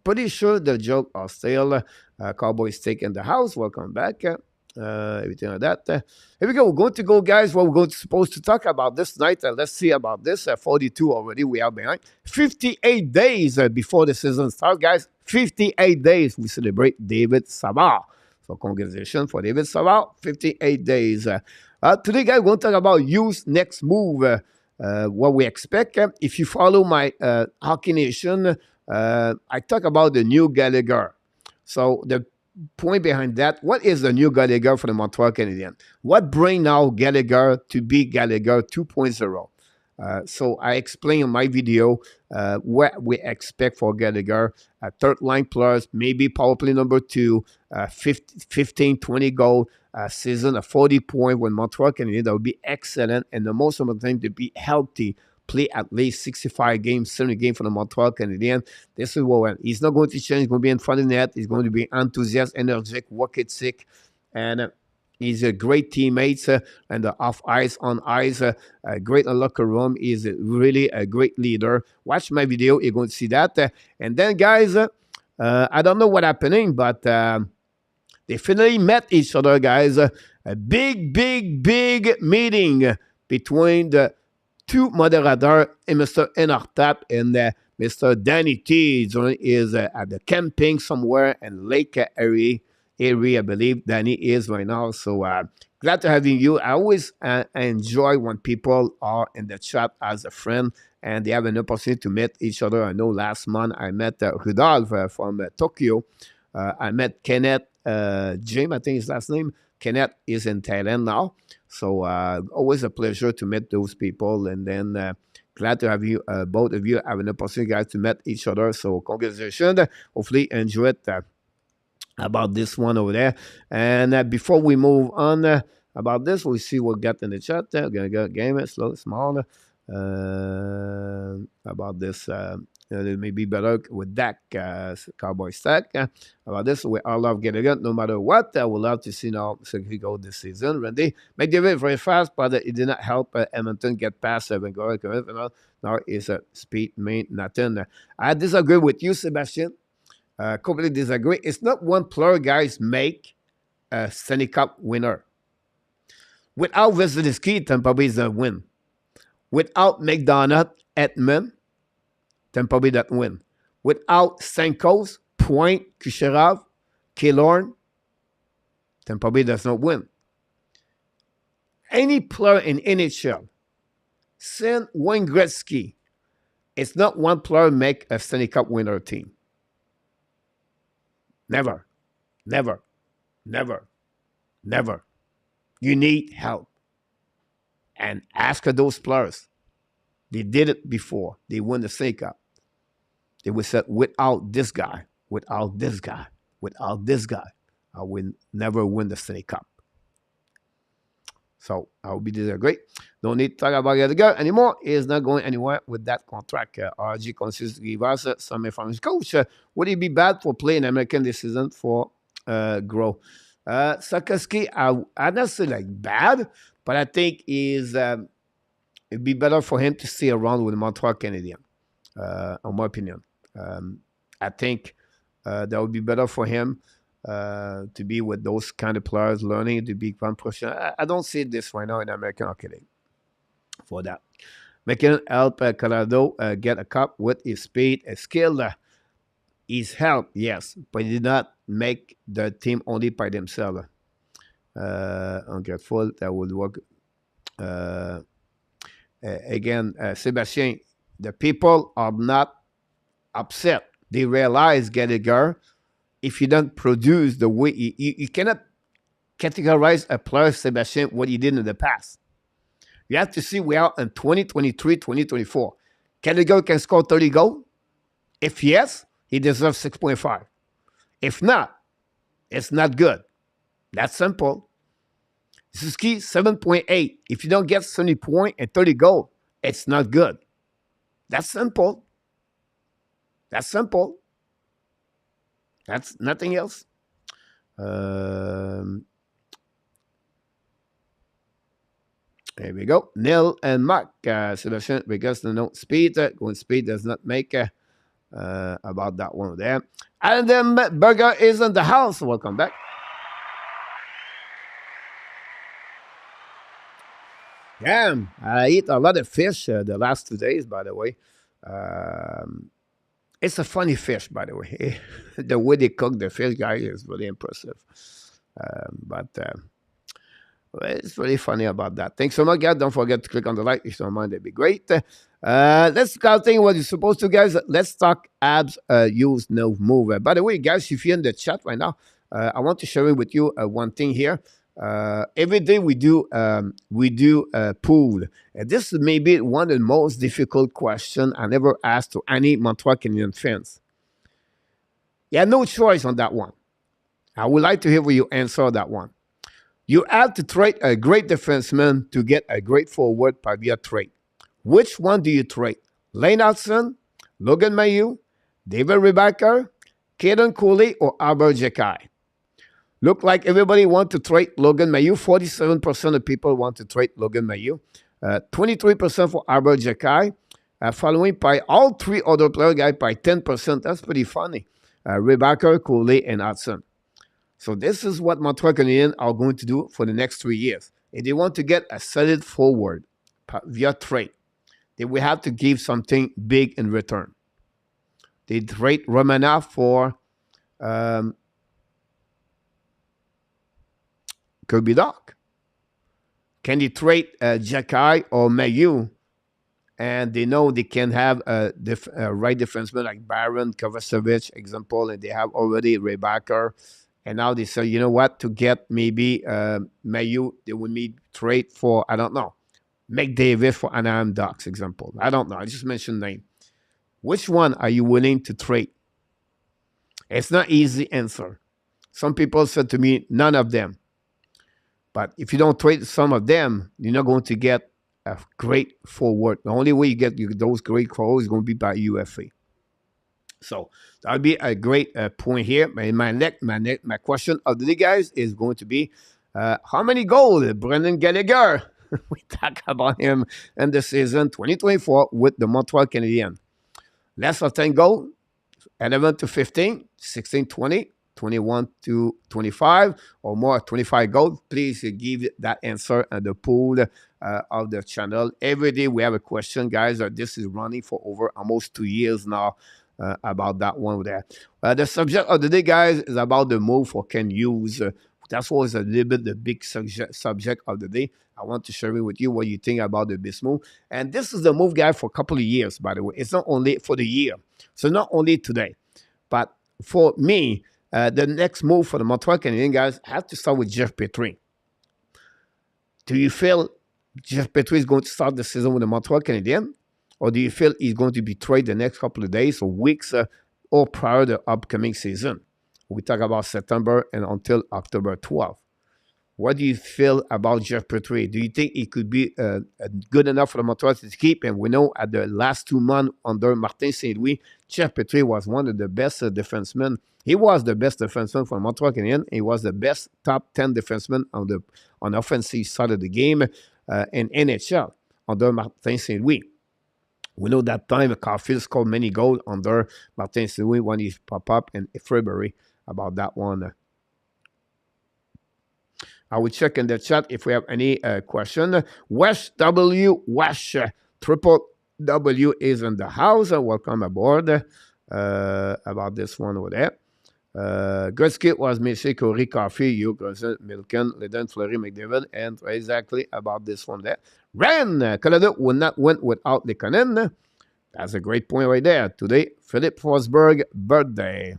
Pretty sure the joke are still Cowboys taking the house. Welcome back. Everything like that. Here we go. We're going to go, guys. What we're supposed to talk about this night. Let's see about this. 42 already. We are behind. 58 days before the season starts, guys. 58 days. We celebrate David Savard. So congratulations for David Savard. 58 days. Today, guys, we're going to talk about Hughes' next move. what we expect. If you follow my Hockey Nation, I talk about the new Gallagher. So the point behind that, what is the new Gallagher for the Montreal Canadiens? What bring now Gallagher to be Gallagher 2.0? So I explain in my video what we expect for Gallagher, third line plus, maybe power play number 2, 15, 20 goal season, a 40 point when Montreal Canadiens. That would be excellent. And the most of the time to be healthy, play at least 65 games, 70 games for the Montreal Canadiens. This is what he's not going to change. He's going to be in front of the net. He's going to be enthusiastic, energetic, work ethic, and he's a great teammate and off ice, on ice, great in the locker room. He's really a great leader. Watch my video. You're going to see that. And then, guys, I don't know what's happening, but they finally met each other, guys. A big, big, big meeting between the two moderators, Mr. Enartap and Mr. Danny T. Is at the camping somewhere in Lake Erie, I believe Danny is right now. So glad to having you. I always enjoy when people are in the chat as a friend and they have an opportunity to meet each other. I know last month I met Rudolph from Tokyo. I met Kenneth Jim, I think his last name. Kenneth is in Thailand now. So always a pleasure to meet those people. And then glad to have you, both of you, have an opportunity, guys, to meet each other. So congratulations. Hopefully enjoy it about this one over there. And before we move on about this, we'll see what we got in the chat. We're going to go game it, slow, small. About this, it may be better with Dak, Cowboy Stack. About this, we all love getting it no matter what. I would love to see now Secretary go this season. Randy McDavid very fast, but it did not help Edmonton get past Vancouver. Now it's a speed main, nothing. I disagree with you, Sebastian. Completely disagree. It's not one player, guys, make a Stanley Cup winner. Without Vasilevsky, Tampa Bay is a win. Without McDonough, Edmund, Tampa Bay that win. Without Stamkos, Point, Kucherov, Killorn, Tampa Bay does not win. Any player in NHL, send Wayne Gretzky, it's not one player make a Stanley Cup winner team. Never, never, never, never. You need help. And ask those players. They did it before. They won the Stanley Cup. They would say, without this guy, without this guy, without this guy, I will never win the Stanley Cup. So I will be great. Don't need to talk about the guy anymore. He is not going anywhere with that contract. RG consists to give us some information. Coach, would it be bad for playing American this season for grow? Sakoski, I don't say like bad, but I think it'd be better for him to stay around with the Montreal Canadiens, in my opinion. I think that would be better for him to be with those kind of players, learning to become professional. I don't see this right now in American Hockey League for that. Making help Colorado get a cup with his speed and skill. His help, yes, but he did not make the team only by themselves. Ungrateful, that would work. Again, Sebastien, the people are not upset. They realize Gallagher, if you don't produce the way, you cannot categorize a player, Sebastien, what he did in the past. You have to see we are in 2023, 2024. Gallagher can score 30 goals? If yes, he deserves 6.5. If not, it's not good. That's simple. Suzuki, 7.8. If you don't get 70 points and 30 goals, it's not good. That's simple. That's simple. That's nothing else. There we go. Neil and Mark. Sebastian, because the no speed, going speed does not make about that one there. And then Burger is in the house. Welcome back. Yeah, I eat a lot of fish the last 2 days, by the way. It's a funny fish, by the way. The way they cook the fish, guy, is really impressive. But It's really funny about that. Thanks so much, guys. Don't forget to click on the like if you don't mind. That'd be great. Let's start thinking what you're supposed to, guys. Let's talk abs use no move. By the way, guys, if you're in the chat right now, I want to share with you one thing here. Every day we do pool. This is maybe one of the most difficult questions I never asked to any Montreal Canadiens fans. You had no choice on that one. I would like to hear you answer that one. You have to trade a great defenseman to get a great forward by via trade. Which one do you trade? Lane Hudson, Logan Mailloux, David Rebecca, Caden Cooley, or Albert Jekai? Look like everybody wants to trade Logan Mailloux. 47% of people want to trade Logan Mailloux. 23% for Albert Jekai. Following by all three other player guys by 10%. That's pretty funny. Rebecca, Cooley, and Hudson. So this is what Montreal Canadiens are going to do for the next 3 years. If they want to get a solid forward via trade, they will have to give something big in return. They trade Romanov for Kirby Doc. Can they trade Jekai or Mailloux? And they know they can have a right defenseman like Baron, Kovacevic, example, and they have already Rebecca. And now they say, you know what, to get maybe Mailloux, they would need trade for, I don't know, McDavid for Anaheim Ducks, example. I don't know. I just mentioned name. Which one are you willing to trade? It's not easy answer. Some people said to me, none of them. But if you don't trade some of them, you're not going to get a great forward. The only way you get those great forwards is going to be by UFA. So that'll be a great point here. My question of the day, guys, is going to be how many goals Brendan Gallagher? We talk about him in the season 2024 with the Montreal Canadiens. Less than 10 goals, 11 to 15, 16, 20, 21 to 25, or more 25 goals. Please give that answer at the pool of the channel. Every day we have a question, guys. This is running for over almost 2 years now. About that one there. The subject of the day, guys, is about the move for Ken Hughes. That was a little bit the big subject of the day. I want to share with you what you think about this move. And this is the move, guys, for a couple of years, by the way. It's not only for the year. So not only today. But for me, the next move for the Montreal Canadiens, guys, have to start with Jeff Petrie. Do you feel Jeff Petrie is going to start the season with the Montreal Canadiens? Or do you feel he's going to be traded the next couple of days or weeks or prior to the upcoming season? We talk about September and until October 12th. What do you feel about Jeff Petrie? Do you think he could be good enough for the Montreal to keep? And we know at the last 2 months under Martin St. Louis, Jeff Petrie was one of the best defensemen. He was the best defenseman for Montreal Canadiens. He was the best top 10 defenseman on the offensive side of the game in NHL under Martin St. Louis. We know that time Caulfield scored many goals under Martin St. Louis when he popped up in February about that one. I will check in the chat if we have any question. Wesh W. Wesh Triple W is in the house. Welcome aboard. About this one over there. Gretzky was Messi, Corey, Coffee, Hugh, Milken, Leden, Fleury, McDavid, and exactly about this one there. Ren, Canada would not win without Lekonen. That's a great point right there. Today, Philip Forsberg birthday.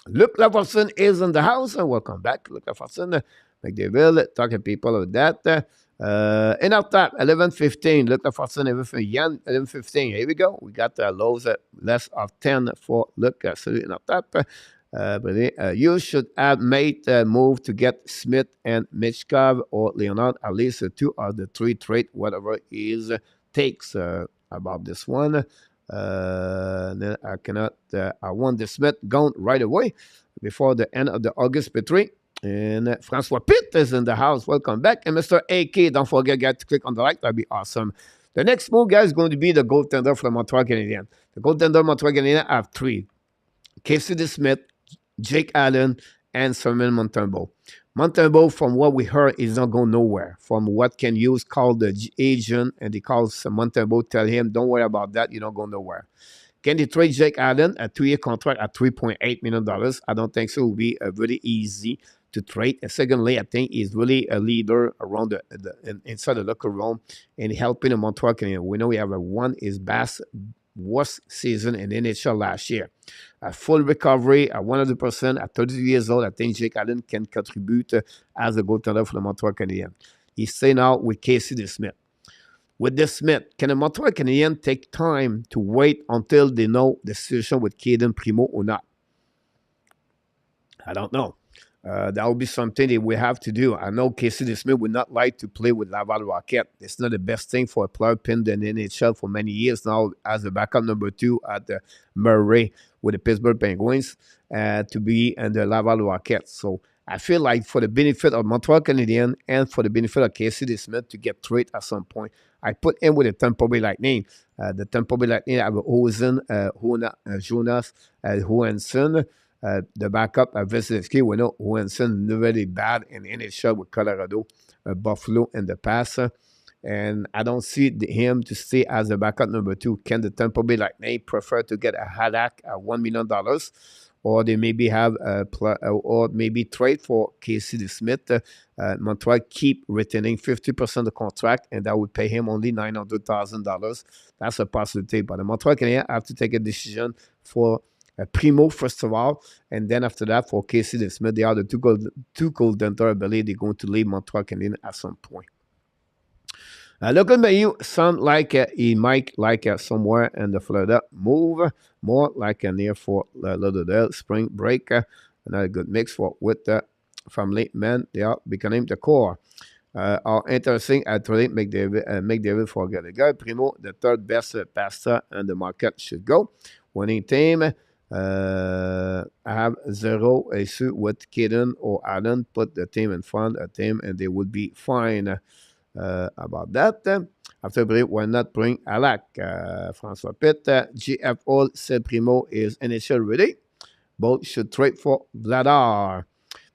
Luke Laforson is in the house. Welcome back, Luke Laforson. McDavid, talking people of that. In our top, 11:15. Luke Laforson, everything. Yan, 11:15. Here we go. We got lows at less of 10 for Luke. In our top. But you should have made a move to get Smith and Michkov or Leonard, at least 2 of the 3 trade, whatever is takes about this one. Then I cannot, I want the Smith gone right away before the end of the August Petrie. And Francois Pitt is in the house. Welcome back. And Mr. AK, don't forget, guys, to click on the like. That'd be awesome. The next move, guys, is going to be the goaltender for the Montreal Canadiens. The goaltender Montreal Canadiens have 3. Casey DeSmith, Jake Allen, and Simon Montembeault. Montembeault, from what we heard, is not going nowhere. From what Ken Hughes called the agent, and he calls Montembeault, tell him, don't worry about that, you're not going nowhere. Can they trade Jake Allen, a 2-year contract at $3.8 million? I don't think so. It will be very easy to trade. And secondly, I think he's really a leader around inside the locker room and helping the Montreal Canadiens. We know we have his best worst season in NHL last year. A full recovery at 100% at 32 years old. I think Jake Allen can contribute as a goaltender for the Montreal Canadiens. He's staying out with Casey DeSmith. With DeSmith, can the Montreal Canadiens take time to wait until they know the situation with Caden Primo or not? I don't know. That would be something that we have to do. I know Casey DeSmith would not like to play with Laval Rocket. It's not the best thing for a player pinned in the NHL for many years now as a backup number 2 at the Murray with the Pittsburgh Penguins to be in the Laval Rocket. So I feel like for the benefit of Montreal Canadiens and for the benefit of Casey DeSmith to get traded at some point, I put in with the Tampa Bay Lightning. The Tampa Bay Lightning have Ozen, Jonas, Johansson. The backup at Vasilevsky, we know Johansson really bad in NHL with Colorado, Buffalo in the past. And I don't see him to stay as a backup number 2. Can the Tampa Bay Lightning prefer to get a Halak at $1 million? Or they maybe have or maybe trade for Casey DeSmith. Montreal keep retaining 50% of the contract, and that would pay him only $900,000. That's a possibility. But the Montreal Canadiens have to take a decision for Primo, first of all, and then after that, for Casey DeSmith, they are the two goaltenders. I believe they're going to leave Montreal Canadiens at some point. Looking at you, sound like he might like somewhere in the Florida move, more like near Fort Lauderdale, spring break. Another good mix with the family men. They are becoming the core. Are interesting at trade McDavid forget the guy. Primo, the third best passer in the market, should go. Winning team. I have 0 issue with Caden or Allen. Put the team in front of team, and they would be fine. About that. After break, why not bring Alak? François Pitt, GF All said Primo is NHL ready. Both should trade for Vladar.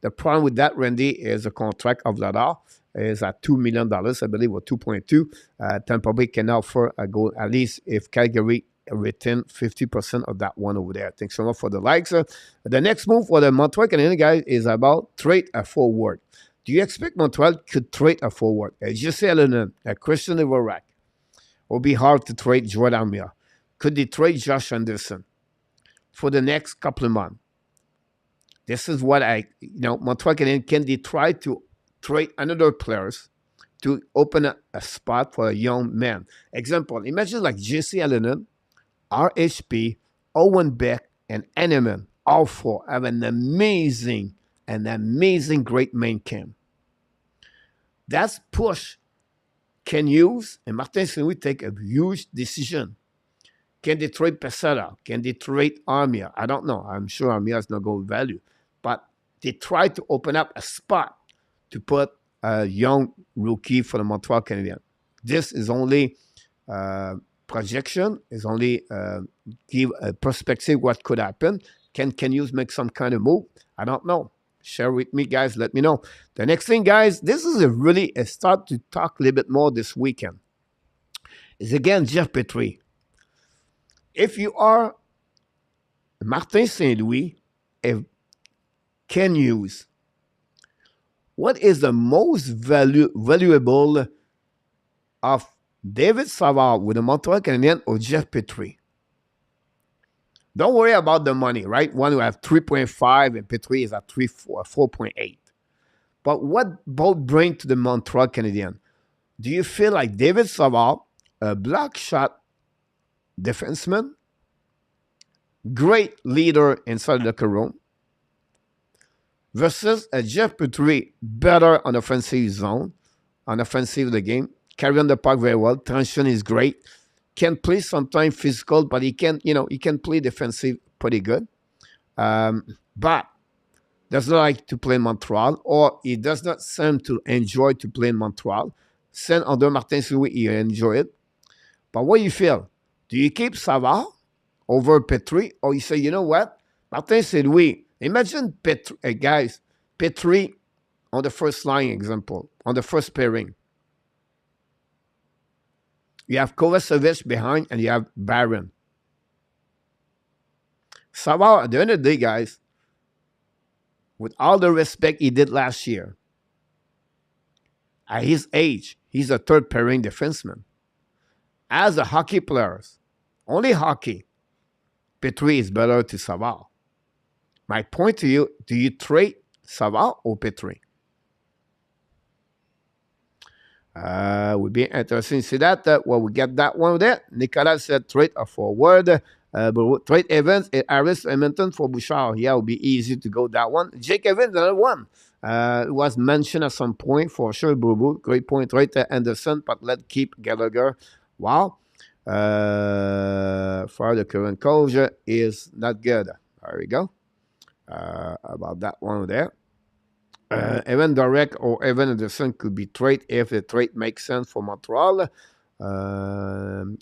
The problem with that, Randy, is the contract of Vladar is at $2 million, I believe, or 2.2. Tampa Bay can offer a goal, at least if Calgary retain 50% of that one over there. Thanks so much for the likes. The next move for the Montreal Canadiens guys is about trade a forward. Do you expect Montreal could trade a forward? Jesse Allen, Christian Ivorak. It will be hard to trade Jordan Miller. Could they trade Josh Anderson for the next couple of months? This is what Montreal Canadiens, can they try to trade another players to open a spot for a young man? Example, imagine like Jesse Allen, RHP, Owen Beck, and Enneman. All 4 have an amazing great main camp. That's push can Hughes and Martin St. Louis take a huge decision. Can they trade Pesara? Can they trade Armia? I don't know. I'm sure Armia has no gold value. But they try to open up a spot to put a young rookie for the Montreal Canadiens. This is only projection, is only give a perspective what could happen. Can Hughes make some kind of move? I don't know. Share with me, guys. Let me know. The next thing, guys, this is a start to talk a little bit more this weekend. Is again Jeff Petrie. If you are Martin St. Louis, if Ken Hughes, what is the most valuable of David Savard with the Montreal Canadiens or Jeff Petrie? Don't worry about the money, right? One who have 3.5 and Petrie is at 4.8. But what both bring to the Montreal Canadiens? Do you feel like David Savard, a block shot defenseman, great leader inside the locker room, versus a Jeff Petrie, better on offensive zone, on offensive of the game, carry on the puck very well, transition is great, can play sometimes physical, but he can play defensive pretty good. But does not like to play in Montreal, or he does not seem to enjoy to play in Montreal. Send under Martin St. Louis, he enjoy it. But what do you feel? Do you keep Savard over Petrie, or you say, you know what? Martin St. Louis, imagine Petrie on the first line example, on the first pairing. You have Kovacevic behind, and you have Barron. Savard, at the end of the day, guys, with all the respect he did last year, at his age, he's a third pairing defenseman. As a hockey player, only hockey, Petrie is better to Savard. My point to you, do you trade Savard or Petrie? Would be interesting to see that. Well, we get that one there. Nicolas said trade a forward. But trade Evans and Harris Edmonton for Bouchard. Yeah, it would be easy to go that one. Jake Evans, another one. It was mentioned at some point for sure. Boo. Great point. Right, Anderson, but let's keep Gallagher. Wow. For the current coach is not good. There we go. About that one there. Evan Direct or Evan Anderson could be trade if the trade makes sense for Montreal.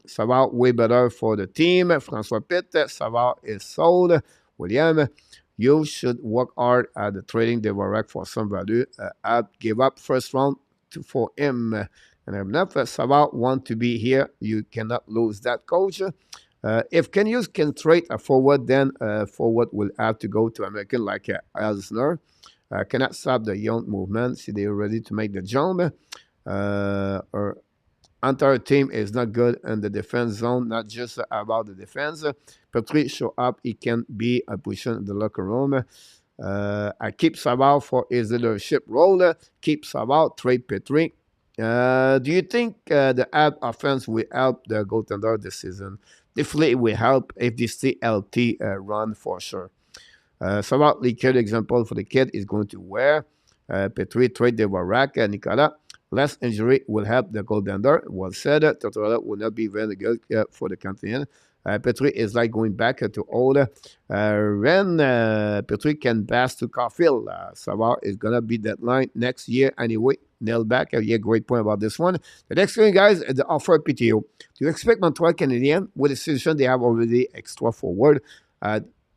Savard way better for the team. François Pitt, Savard is sold. William, you should work hard at the trading Devorak for some value. I'd give up first round for him. And enough. Savard want to be here. You cannot lose that, coach. If Hughes can trade a forward, then forward will have to go to American like Elsner. Cannot stop the young movement. See, they're ready to make the jump. Or entire team is not good in the defense zone, not just about the defense. Petrie show up. He can be a position in the locker room. I keep Savard for his leadership role. Keep Savard, trade Petrie. Do you think the Habs offense will help the goaltender this season? Definitely it will help if they stay LT run for sure. Savard, the kid example for the kid is going to wear. Petrie trade the Barak, Nicolas. Less injury will help the goaltender. Well said. Tortorella will not be very good for the Canadiens. Petrie is like going back to old. When Petrie can pass to Caulfield, Savard is going to be that line next year anyway. Nail back. Yeah, great point about this one. The next thing, guys, is the offer PTO. Do you expect Montreal Canadiens, with the situation they have already extra forward,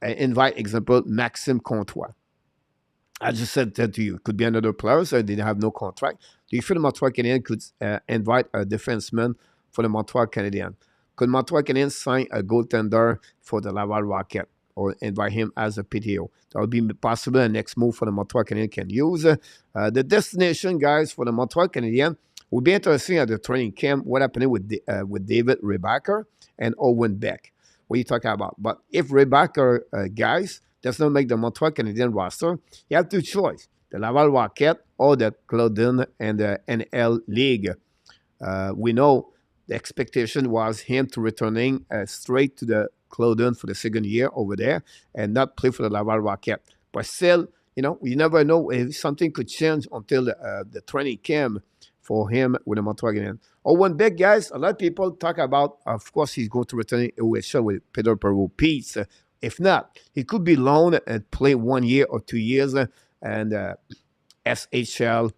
invite, example, Maxime Comtois? I just said that to you. It could be another player, so they have no contract. Do you feel the Montreal Canadiens could invite a defenseman for the Montreal Canadiens? Could Montreal Canadiens sign a goaltender for the Laval Rocket or invite him as a PTO? That would be possible. The next move for the Montreal Canadiens can use. The destination, guys, for the Montreal Canadiens would be interesting at the training camp. What happened with David Rebacker and Owen Beck? What are you talking about? But if Rebacker, guys, does not make the Montreal Canadiens roster, you have two choices: the Laval Rocket or the Claudin and the NL League. We know the expectation was him to returning straight to the Claudin for the second year over there and not play for the Laval Rocket. But still, you never know if something could change until the training camp for him with the Montreal Canadiens. Owen Beck, guys, a lot of people talk about, of course, he's going to return OHL with Peter Perrault-Pietz. If not, he could be loaned and play 1 year or 2 years and SHL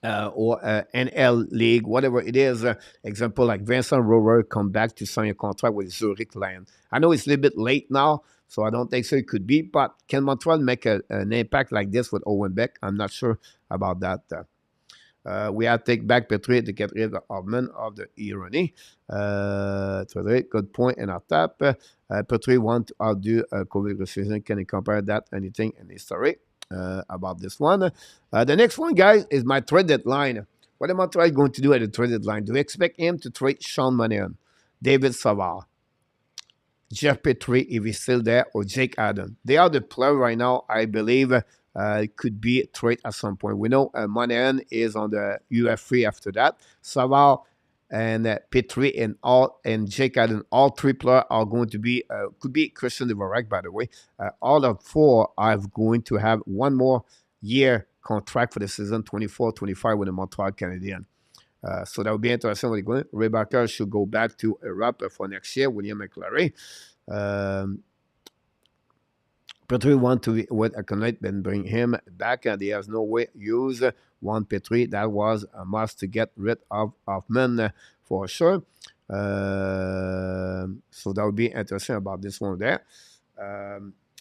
or NL League, whatever it is. Example, like Vincent Rover come back to sign a contract with Zurich Lions. I know it's a little bit late now, so I don't think so it could be, but can Montreal make an impact like this with Owen Beck? I'm not sure about that. We have to take back Petrie to get rid of Hoffman of the irony. Good point in our tap. Petrie want to outdo COVID restriction. Can you compare that anything in history about this one? The next one, guys, is my trade deadline. What am I going to do at the trade deadline? Do we expect him to trade Sean Monahan, David Savard, Jeff Petrie if he's still there, or Jake Adam? They are the player right now, I believe. It could be a trade at some point. We know Monahan is on the UF3 after that. Savard and Petrie and Jake Allen, all three players are going to be, could be Christian Dvorak, by the way. All of four are going to have 1 more year contract for the season 24-25 with the Montreal Canadiens. So that would be interesting. What going. Rebecca should go back to Europe for next year. William McClary. Petrie want to accumulate and bring him back, and he has no way use one Petrie. That was a must to get rid of Hoffman for sure. So that would be interesting about this one there.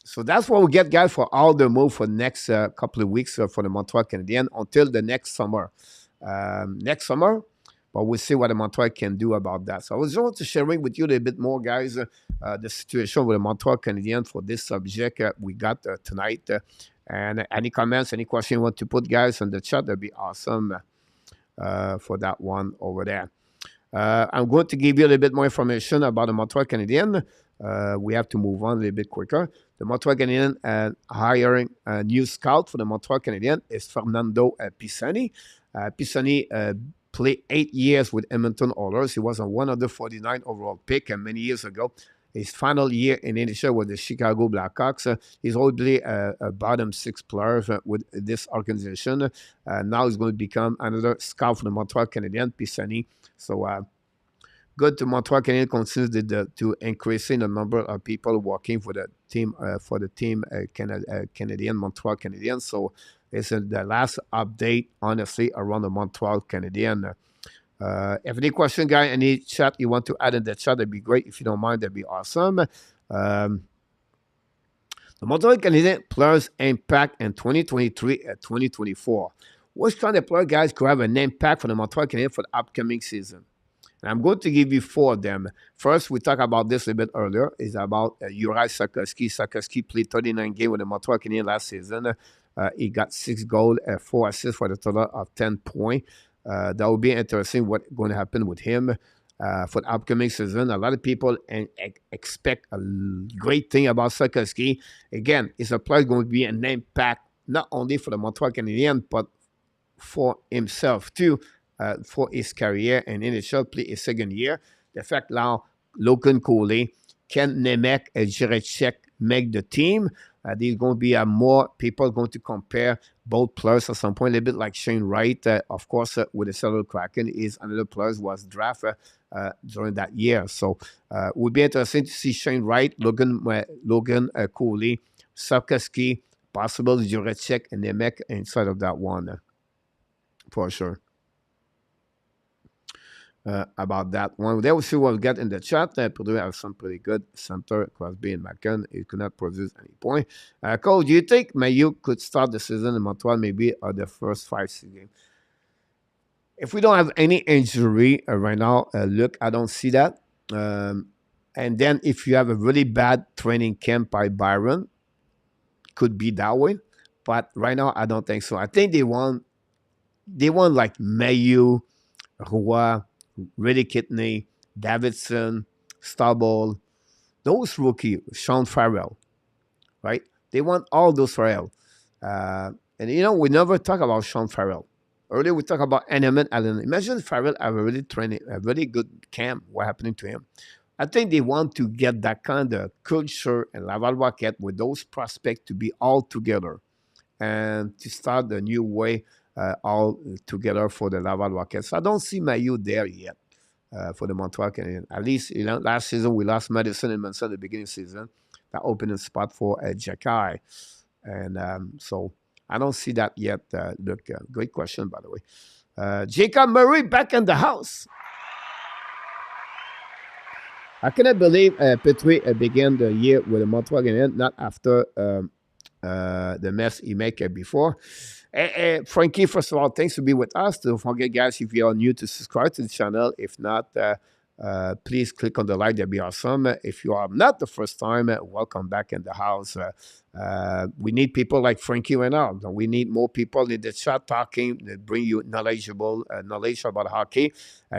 So that's what we get, guys, for all the move for next couple of weeks for the Montreal Canadiens until the next summer. Next summer, but we'll see what the Montreal can do about that. So I was going to sharing with you a little bit more, guys, the situation with the Montreal Canadiens for this subject we got tonight. And any comments, any question you want to put, guys, in the chat, that'd be awesome for that one over there. I'm going to give you a little bit more information about the Montreal Canadiens. We have to move on a little bit quicker. The Montreal Canadiens hiring a new scout for the Montreal Canadiens is Fernando Pisani. Pisani played 8 years with Edmonton Oilers. He was a 149 overall pick many years ago. His final year in NHL with the Chicago Blackhawks. He's already a bottom 6 player with this organization. Now he's going to become another scout for the Montreal Canadiens, Pisani. So good to Montreal Canadiens considers to increasing the number of people working for the team Canadian Montreal Canadiens. So it's the last update, honestly, around the Montreal Canadiens. If any question, guy, any chat you want to add in the chat, that'd be great. If you don't mind, that'd be awesome. The Montreal Canadiens players impact in 2023 and 2024. Which kind of player, guys, could have an impact for the Montreal Canadiens for the upcoming season? And I'm going to give you 4 of them. First, we talked about this a bit earlier. Is about Juraj Slavkovsky. Slavkovsky played 39 games with the Montreal Canadiens last season. He got 6 goals, 4 assists for the total of 10 points. That will be interesting what's going to happen with him for the upcoming season. A lot of people expect a great thing about Slavkovsky. Again, it's a player going to be an impact not only for the Montreal Canadiens, but for himself too, for his career and NHL play his second year. The fact now Logan Cooley, Ken Nemec, and Jiricek make the team. There's going to be more people going to compare both players at some point, a little bit like Shane Wright, of course, with the Seattle Kraken, is another player who was drafted during that year. So it would be interesting to see Shane Wright, Logan Cooley, Slavkovsky, possible Jiricek, and Nemec inside of that one, for sure. About that one. They will see what we get in the chat. Purdue has some pretty good center, Crosby and McCann. It could not produce any point. Cole, do you think Mayu could start the season in Montreal maybe the first 5-6 games? If we don't have any injury right now, look, I don't see that. And then if you have a really bad training camp by Byron, could be that way. But right now, I don't think so. I think they want like Mayu, Roy, Reddy Kidney, Davidson, Stubble, those rookies, Sean Farrell, right? They want all those Farrell. And, we never talk about Sean Farrell. Earlier, we talked about Enement Allen. Imagine Farrell have a really good camp. What happening to him? I think they want to get that kind of culture in Laval Rocket with those prospects to be all together and to start the new way all together for the Laval Rockets. I don't see Mayu there yet for the Montreal Canadiens. At least, last season we lost Madison and Manson at the beginning of the season. That opened a spot for Jacky. And so I don't see that yet. Look, great question, by the way. Jacob Murray back in the house. I cannot believe Petrie began the year with the Montreal Canadiens, not after the mess he made before. Frankie, first of all, thanks for being with us. Don't forget, guys, if you are new, to subscribe to the channel. If not, please click on the like. That'd be awesome. If you are not the first time, welcome back in the house. We need people like Frankie right now. We need more people in the chat talking that bring you knowledge about hockey.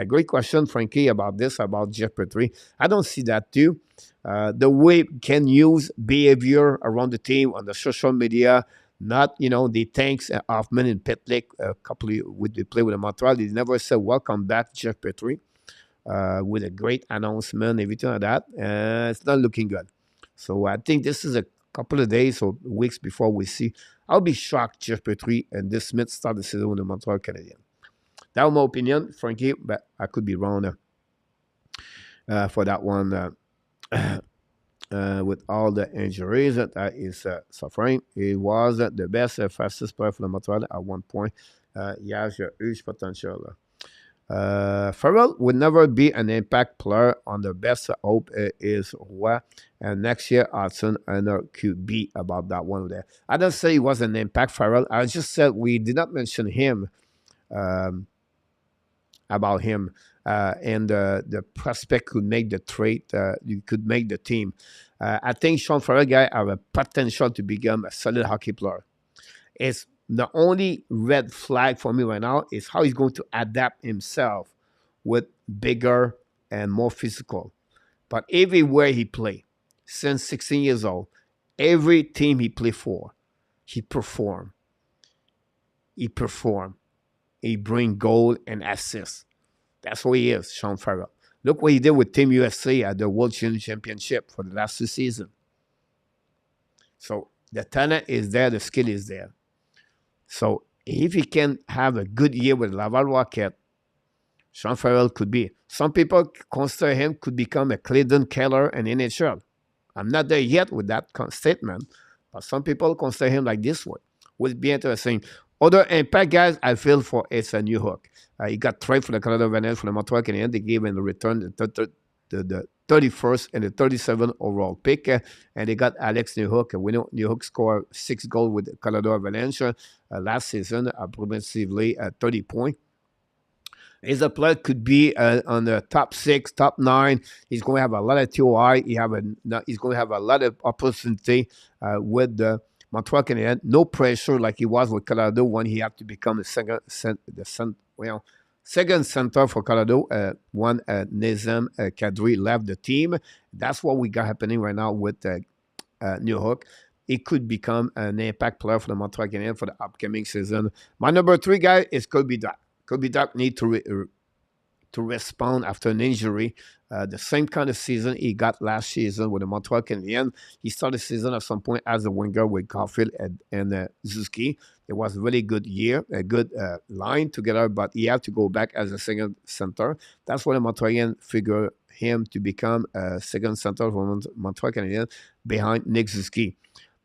Great question, Frankie, about this, about Jeff Petrie. I don't see that too. The way Ken use behavior around the team on the social media, not, the thanks Hoffman and Petlick a couple with the play with the Montreal. They never said, welcome back, Jeff Petrie, with a great announcement, everything like that. It's not looking good. So I think this is a couple of days or weeks before we see. I'll be shocked Jeff Petrie and this Smith start the season with the Montreal Canadiens. That was my opinion, Frankie, but I could be wrong for that one. With all the injuries that is suffering, he was the best, fastest player for the Montreal at one point. He has a huge potential. Farrell would never be an impact player. On the best hope is Roy, and next year Hudson and QB about that one there. I don't say he was an impact Farrell. I just said we did not mention him about him, and the prospect could make the trade. You could make the team. I think Sean Farrell guy have a potential to become a solid hockey player. It's the only red flag for me right now is how he's going to adapt himself with bigger and more physical. But everywhere he played, since 16 years old, every team he played for, he performed. He performed. He bring goal and assists. That's what he is, Sean Farrell. Look what he did with Team USA at the World Junior Championship for the last 2 seasons. So the talent is there, the skill is there. So if he can have a good year with Laval Rocket, Sean Farrell could be. Some people consider him could become a Clayton Keller in NHL. I'm not there yet with that statement, but some people consider him like this one. Would be interesting. Other impact guys, I feel for it's a new hook. He got traded for the Canada Avalanche for the Montreal Canadiens. They gave him in return the 31st and the 37th overall pick, and they got Alex Newhook. And we know Newhook scored 6 goals with the Canada Avalanche last season, progressively 30 points. He's a player could be on the top 6, top 9. He's going to have a lot of TOI. He's going to have a lot of opportunity with the Montreal Canadiens. No pressure like he was with Colorado when he had to become the second center for Colorado. When Nazem Kadri left the team. That's what we got happening right now with Newhook. He could become an impact player for the Montreal Canadiens for the upcoming season. My number 3 guy is Colby Duck. Colby Duck need to respond after an injury. The same kind of season he got last season with the Montreal Canadiens. He started the season at some point as a winger with Caulfield and Zuski. It was a really good year, a good line together, but he had to go back as a second center. That's why the Montreal figured him to become a second center for Montreal Canadiens behind Nick Zuski.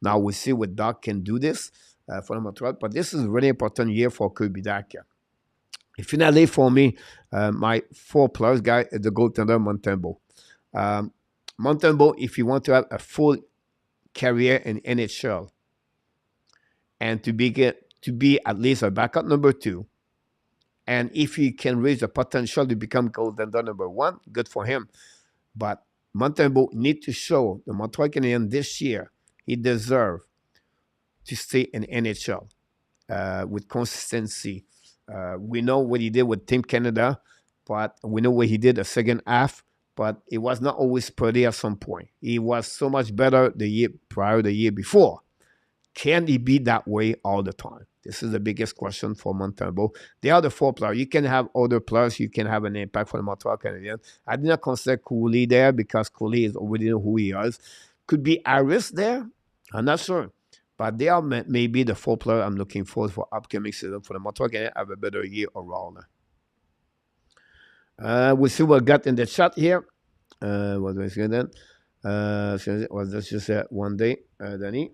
Now we see what Duck can do this for the Montreal, but this is a really important year for Colby Duck. Finally, for me, my 4 players guy is the goaltender Montembeault. Montembeault, if you want to have a full career in NHL and to be at least a backup number 2, and if he can reach the potential to become goaltender number 1, good for him. But Montembeault need to show the Montreal Canadiens this year he deserves to stay in NHL with consistency. We know what he did with Team Canada, but we know what he did the second half, but it was not always pretty at some point. He was so much better the year prior, the year before. Can he be that way all the time? This is the biggest question for Montembeault. They are the 4 players. You can have other players. You can have an impact for the Montreal Canadiens. I did not consider Cooley there because Cooley is already know who he is. Could be Harris there. I'm not sure. But they are maybe the 4 players I'm looking for upcoming season for the Montreal Canadiens have a better year overall. We'll see what got in the chat here. What was it then? Was this just one day, Danny?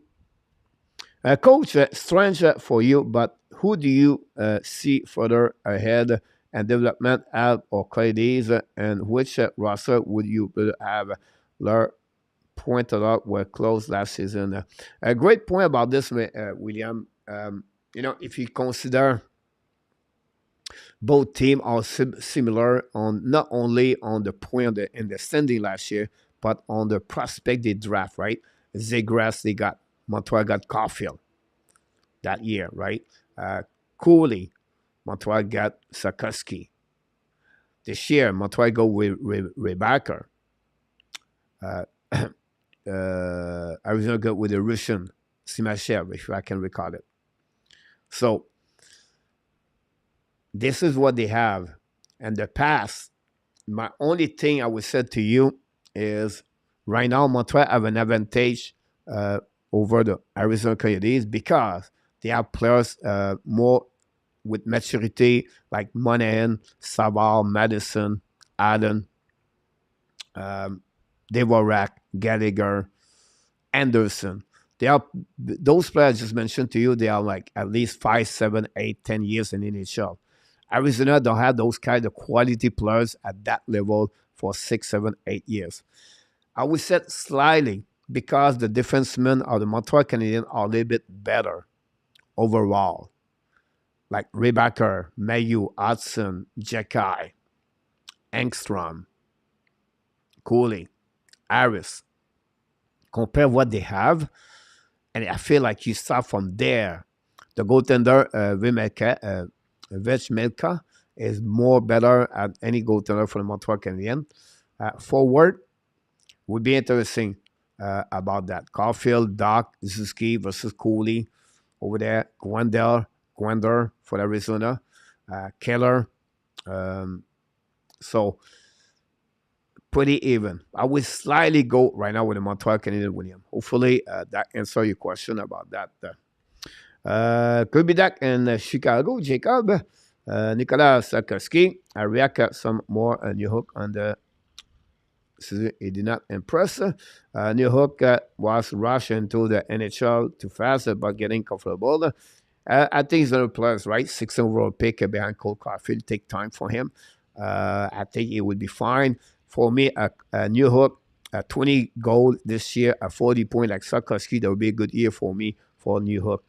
Coach, strange for you, but who do you see further ahead and development Ab or Cladies, and which roster would you have pointed out were close last season? A great point about this, William. If you consider both teams are similar on not only on the point in the standing last year, but on the prospect they draft, right? Zegras, they got Montreal got Caulfield that year, right? Cooley, Montreal got Sakoski. This year, Montreal go with Rebecca. Arizona go with the Russian Simashev, if I can recall it. So this is what they have. And the past, my only thing I would say to you is right now Montreal have an advantage over the Arizona Coyotes because they have players more with maturity like Monahan, Savard, Madison, Allen, Dvorak, Gallagher, Anderson. They are those players I just mentioned to you. They are like at least 5, 7, 8, 10 years in NHL. Arizona don't have those kind of quality players at that level for 6, 7, 8 years. I would say slightly because the defensemen of the Montreal Canadiens are a little bit better overall. like Rebacker, Mayu, Hudson, Jekai, Engstrom, Cooley, Harris. Compare what they have, and I feel like you start from there. The goaltender, Vechmelka, is more better at any goaltender for the Montreal Canadiens. Forward would be interesting about that. Caulfield, Doc, Zuski versus Cooley over there. Gwender for Arizona. Keller. So pretty even. I would slightly go right now with the Montreal Canadiens William. Hopefully that answer your question about that. Could be that in Chicago, Jacob. Nicolas Sakarski. I react some more New Hook on the season. It did not impress. New Hook was rushed into the NHL too fast, but getting comfortable. I think he's another player, right? 6th overall pick behind Cole Caulfield. Take time for him. I think he would be fine. For me, a New Hook, a 20 goal this year, a 40 point like Sakarski, that would be a good year for me for New Hook.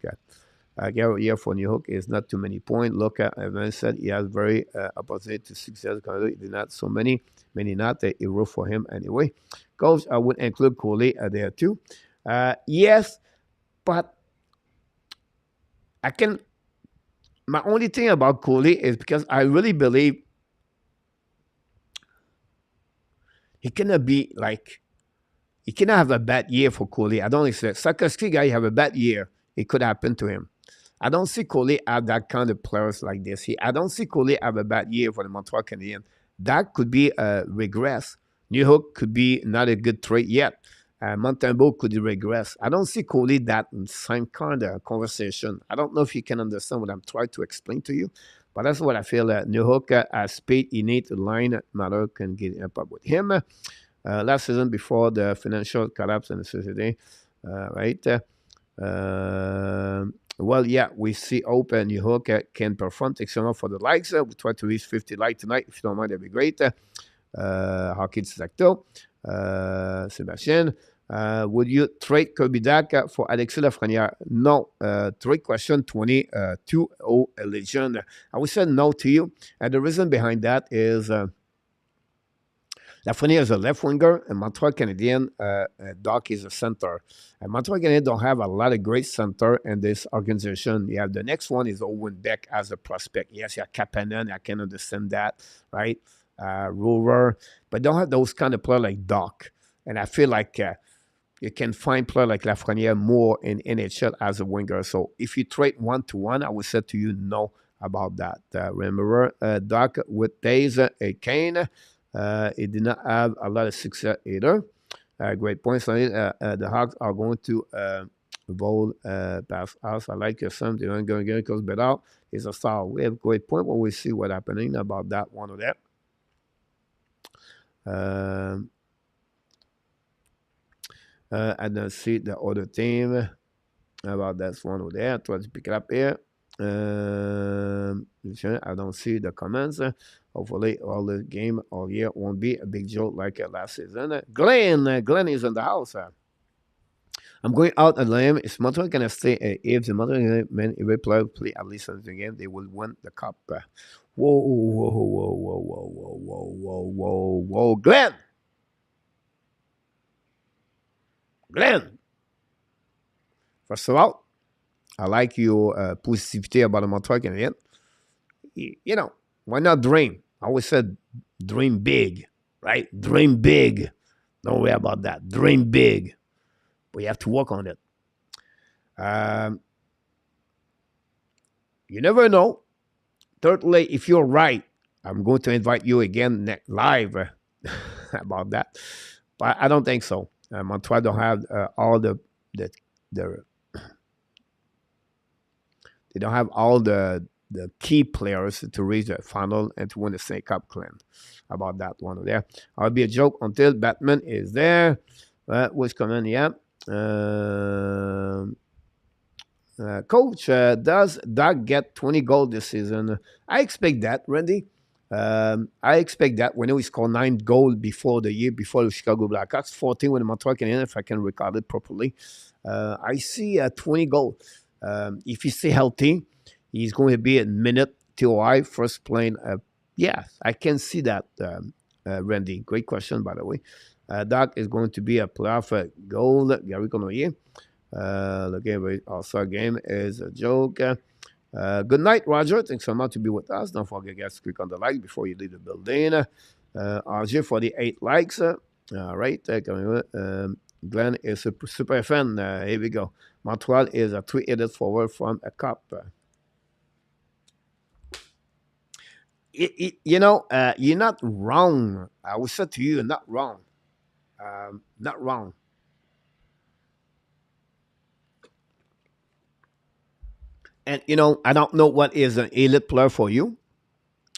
Year for New Hook is not too many points. Look at Evans said he has very opposite to success. He did not so many not a hero for him anyway. Coach, I would include Coley there too. Yes, but I can. My only thing about Coley is because I really believe he cannot be like, he cannot have a bad year for Coley. I don't expect Sakarski guy have a bad year. It could happen to him. I don't see Coley have that kind of players like this. I don't see Coley have a bad year for the Montreal Canadiens. That could be a regress. New Hook could be not a good trade yet. Montembeault could regress. I don't see Coley that same kind of conversation. I don't know if you can understand what I'm trying to explain to you, but that's what I feel. New Hook has speed. He needs a line. Matter can get up with him. Last season before the financial collapse in the society, right? Well, yeah, we see open. New Hook can perform. Take some for the likes. We try to reach 50 likes tonight. If you don't mind, that'd be great. Hockey Exacto. Sébastien. Would you trade Kirby Dak for Alexis Lafrenière? No. Trade question 22 legend. I would say no to you. And the reason behind that is Lafrenière is a left winger, and Montreal Canadiens, Doc is a center. And Montreal Canadiens don't have a lot of great center in this organization. You have the next one is Owen Beck as a prospect. Yes, you have Kapanen. I can understand that, right? Rover, but don't have those kind of players like Doc. And I feel like you can find players like Lafrenière more in NHL as a winger. So if you trade 1-to-1, I would say to you no about that. Remember, Doc with Days, Kane. He did not have a lot of success either. Great points on it. The Hawks are going to vote past us. I like your son. They're not going to get because better. He's a star. We have a great point when we see what's happening about that one of that. I don't see the other team about that one over there. Try to pick it up here. I don't see the comments. Hopefully, all the game all year won't be a big joke like last season. Glenn is in the house. I'm going out on a limb. Is Montreal going to stay? If the Montreal men, if they play at least something game, they will win the cup. Whoa, Glenn. First of all, I like your positivity about the Montreal Canadiens. You know, why not dream? I always said dream big, right? Dream big. Don't worry about that. Dream big. But you have to work on it. You never know. Thirdly, if you're right, I'm going to invite you again live about that. But I don't think so. Montreal don't have all the they don't have all the key players to reach the final and to win the Stanley Cup claim. About that one there. I'll be a joke until Batman is there. What's coming? Yeah. Coach, does Doug get 20 goals this season? I expect that, Randy. I expect that when he scored 9 goals before the year before the Chicago Blackhawks, 14 with the Montreal Canadiens, if I can record it properly. I see 20 goals. If he stay healthy, He's going to be a minute TOI first playing. Yeah, I can see that, Randy. Great question, by the way. Doc is going to be a playoff goal. Gary Connoyer. The game also game is a joke. Good night, Roger. Thanks so much to be with us. Don't forget, guys, to click on the like before you leave the building. RJ for the 8 likes. All right. Glenn is a super fan. Here we go. Montreal is a 3-headed forward from a cup. You're not wrong. I will say to you, you're not wrong. Not wrong. And, I don't know what is an elite player for you,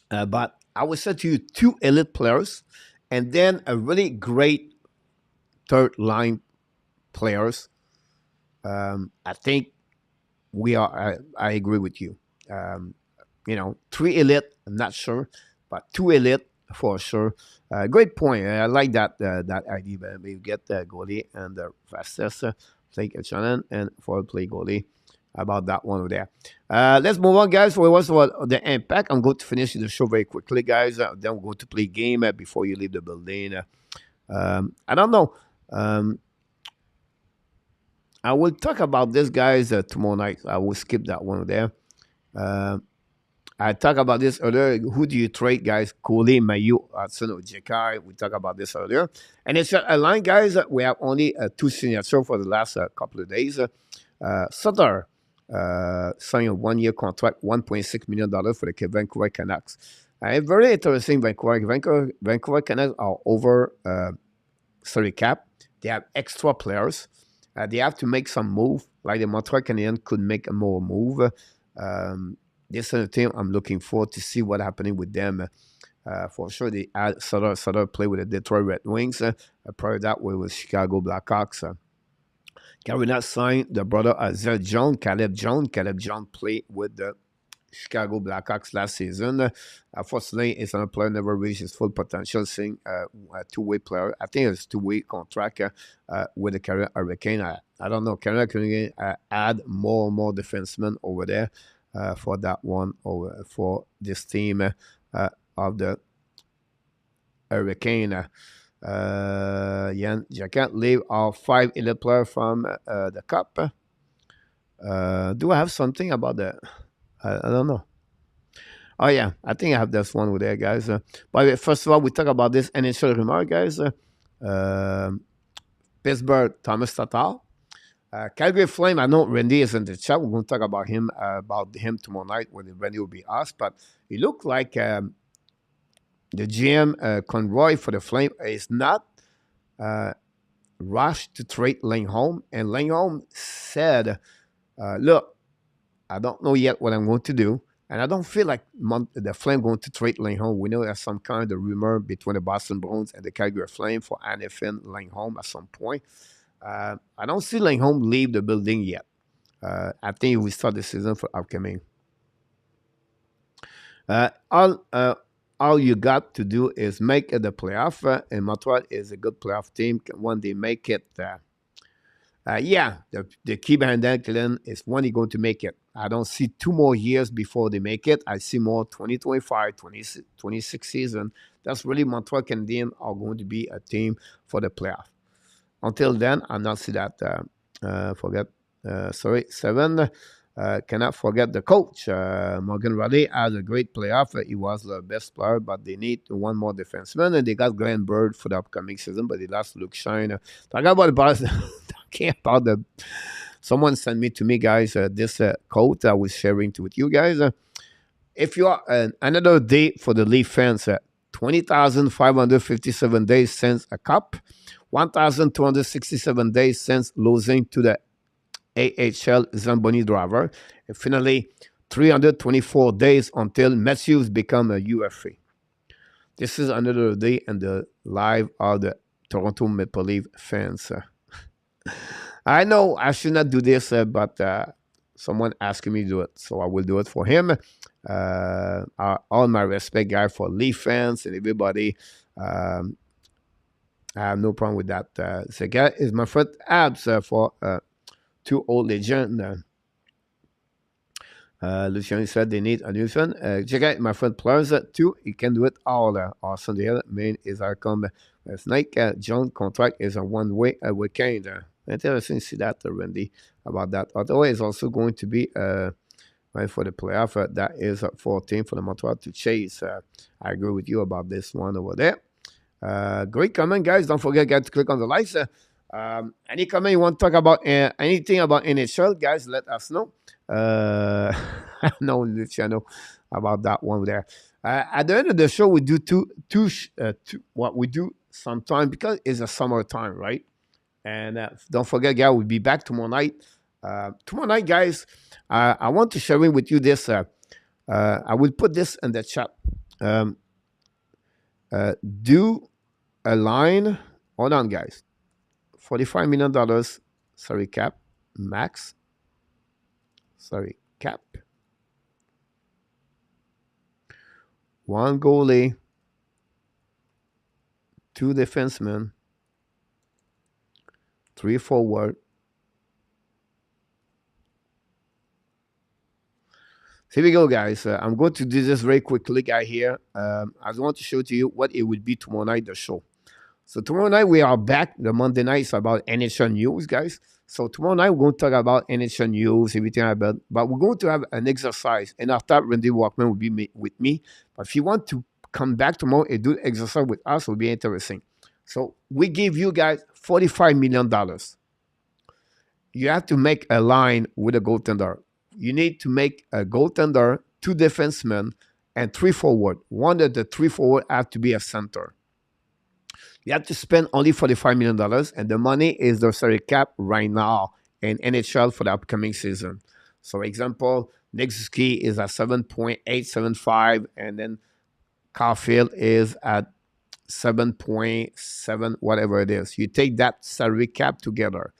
but I would say to you, two elite players and then a really great third line players. I think I agree with you. Three elite, I'm not sure, but two elite for sure. Great point. I like that idea. Maybe get the goalie and the fastest play Shannon and forward play goalie. About that one over there. Let's move on, guys. For what's the impact? I'm going to finish the show very quickly, guys. Then we're going to play game before you leave the building. I don't know. I will talk about this, guys, tomorrow night. I will skip that one there. I talked about this earlier. Who do you trade, guys? Cooley, Mayu, Hudson, or Jekai. We talked about this earlier. And it's a line, guys. We have only two signatures for the last couple of days. Sutter signed a 1-year contract, $1.6 million for the Vancouver Canucks. Very interesting. Vancouver Canucks are over salary cap. They have extra players. They have to make some move, like the Montreal Canadiens could make a more move. This is a team I'm looking forward to see what's happening with them. For sure, they add Sutter play with the Detroit Red Wings. Prior to that, we with Chicago Blackhawks. Carolina signed the brother of Zed Jones, Caleb Jones. Caleb Jones played with the Chicago Blackhawks last season. Unfortunately, it's a player never reached his full potential, seeing a two-way player. I think it's a two-way contract with the Carolina Hurricane. I don't know. Carolina can add more and more defensemen over there for that one, or for this team of the Hurricane. You can't leave our 5 elite players from the Cup. Do I have something about that? I don't know. Oh, yeah. I think I have this one with there, guys. But first of all, we talk about this initial remark, guys. Pittsburgh, Thomas Tatar. Calgary Flame, I know Randy is in the chat. We're going to talk about him tomorrow night when Randy will be asked. But he looked like the GM, Conroy, for the Flame is not rushed to trade Lindholm. And Lindholm said, look, I don't know yet what I'm going to do. And I don't feel like the Flame going to trade Lindholm. We know there's some kind of rumor between the Boston Bruins and the Calgary Flame for Anifin Lindholm at some point. I don't see Lindholm leave the building yet. I think we start the season for upcoming. All you got to do is make the playoff. And Montreal is a good playoff team. When they make it, the key behind that, Glenn, is when they're going to make it. I don't see 2 more years before they make it. I see more 2025, 26 season. That's really Montreal Canadiens are going to be a team for the playoff. Until then, I'll not see that. Seven. Cannot forget the coach. Morgan Riley has a great playoff. He was the best player, but they need one more defenseman, and they got Glenn Bird for the upcoming season, but they lost Luke Shine. Talking about someone sent me to me, guys, this quote I was sharing with you guys. If you are another day for the Leaf fans, 20,557 days since a cup, 1,267 days since losing to the AHL Zamboni driver, and finally 324 days until Matthews become a UFA. This is another day in the life of the Toronto Maple Leaf fans. I know I should not do this, but someone asked me to do it, so I will do it for him. All my respect, guys, for Leaf fans and everybody. I have no problem with that. The guy is my first Habs for 2 old legend. Lucian said they need a new fan. Check out my friend Players too. He can do it all. Awesome. The other main is our come Snake. John contract is a one-way weekend. Interesting to see that, Randy, about that. Ottawa is also going to be right for the playoff. That is 14 for the Montreal to chase. I agree with you about this one over there. Great comment, guys. Don't forget, guys, to click on the likes. Any comment you want to talk about, anything about NHL, guys, let us know. No, channel about that one there. At the end of the show, we do two what we do sometime because it's a summertime, right? And don't forget, guys, we'll be back tomorrow night. Tomorrow night, guys, I want to share with you this. I will put this in the chat. Do a line. Hold on, guys. $45 million. Sorry, cap. Max. Sorry, cap. One goalie. Two defensemen. Three forward. So here we go, guys. I'm going to do this very quickly, guy. Here, I just want to show to you what it would be tomorrow night, the show. So tomorrow night we are back. The Monday night is about NHL news, guys. So tomorrow night we're going to talk about NHL news, everything about. But we're going to have an exercise, and after Randy Walkman will be with me. But if you want to come back tomorrow and do exercise with us, it will be interesting. So we give you guys $45 million. You have to make a line with a goaltender. You need to make a goaltender, two defensemen, and three forward. One of the three forward have to be a center. You have to spend only $45 million, and the money is the salary cap right now in NHL for the upcoming season. So, example, Nick Suzuki is at 7.875, and then Caulfield is at 7.7, whatever it is. You take that salary cap together.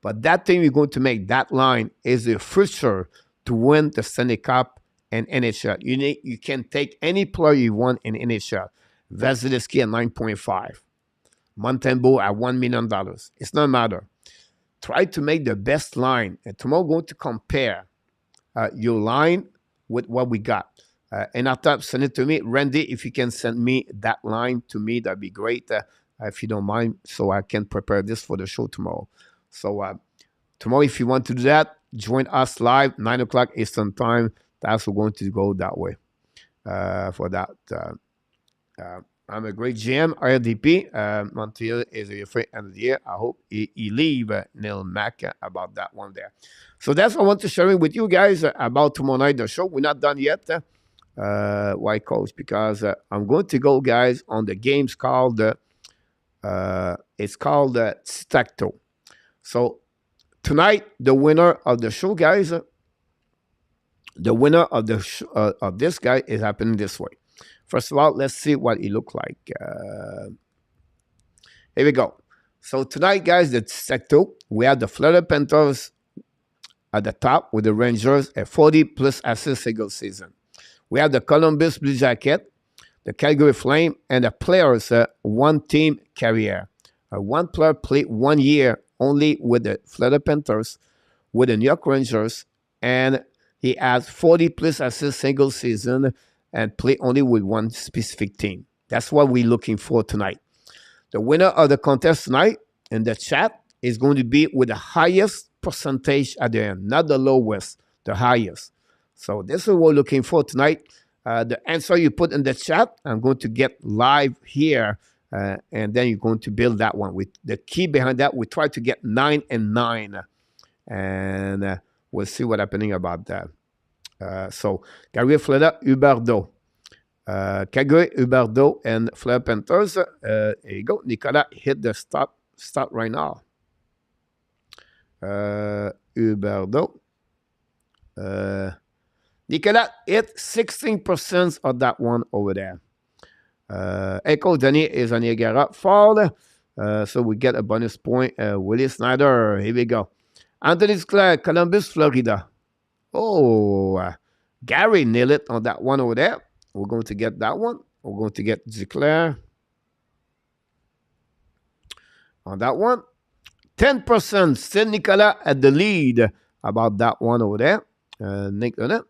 But that thing you're going to make, that line, is the future to win the Stanley Cup and NHL. You can take any player you want in NHL. Vasilevsky at 9.5. Montembeault at $1 million. It's not matter. Try to make the best line. And tomorrow we're going to compare your line with what we got. And after, send it to me. Randy, if you can send me that line to me, that'd be great, if you don't mind, so I can prepare this for the show tomorrow. So tomorrow, if you want to do that, join us live, 9 o'clock Eastern Time. That's we're going to go that way for that. I'm a great GM, RDP. Montreal is a free end of the year. I hope he leave Neil Mack about that one there. So that's what I want to share with you guys about tomorrow night, the show. We're not done yet. Why, coach? Because I'm going to go, guys, on the games called, it's called Stacto. So tonight, the winner of the show, guys, the winner of the of this guy is happening this way. First of all, let's see what it looked like. Here we go. So tonight, guys, the Stacto, we have the Florida Panthers at the top with the Rangers at 40+ assists single season. We have the Columbus Blue Jacket, the Calgary Flame, and the players one team career. One player played 1 year only with the Florida Panthers, with the New York Rangers, and he has 40+ assists single season and play only with one specific team. That's what we're looking for tonight. The winner of the contest tonight in the chat is going to be with the highest percentage at the end, not the lowest, the highest. So this is what we're looking for tonight. The answer you put in the chat, I'm going to get live here, and then you're going to build that one. With the key behind that, we try to get 9 and 9, and we'll see what's happening about that. So Calgary, Florida, Huberdeau. Calgary, Huberdeau, and Florida Panthers. There you go. Nicolas hit the start right now. Huberdeau. Nicolas hit 16% of that one over there. Echo Danny is on Niagara Fall. So we get a bonus point. Willie Snyder, here we go. Anthony Clare, Columbus, Florida. Oh, Gary nailed it on that one over there. We're going to get that one. We're going to get Duclair on that one. 10%. Still Nicolas at the lead about that one over there. Nick on it.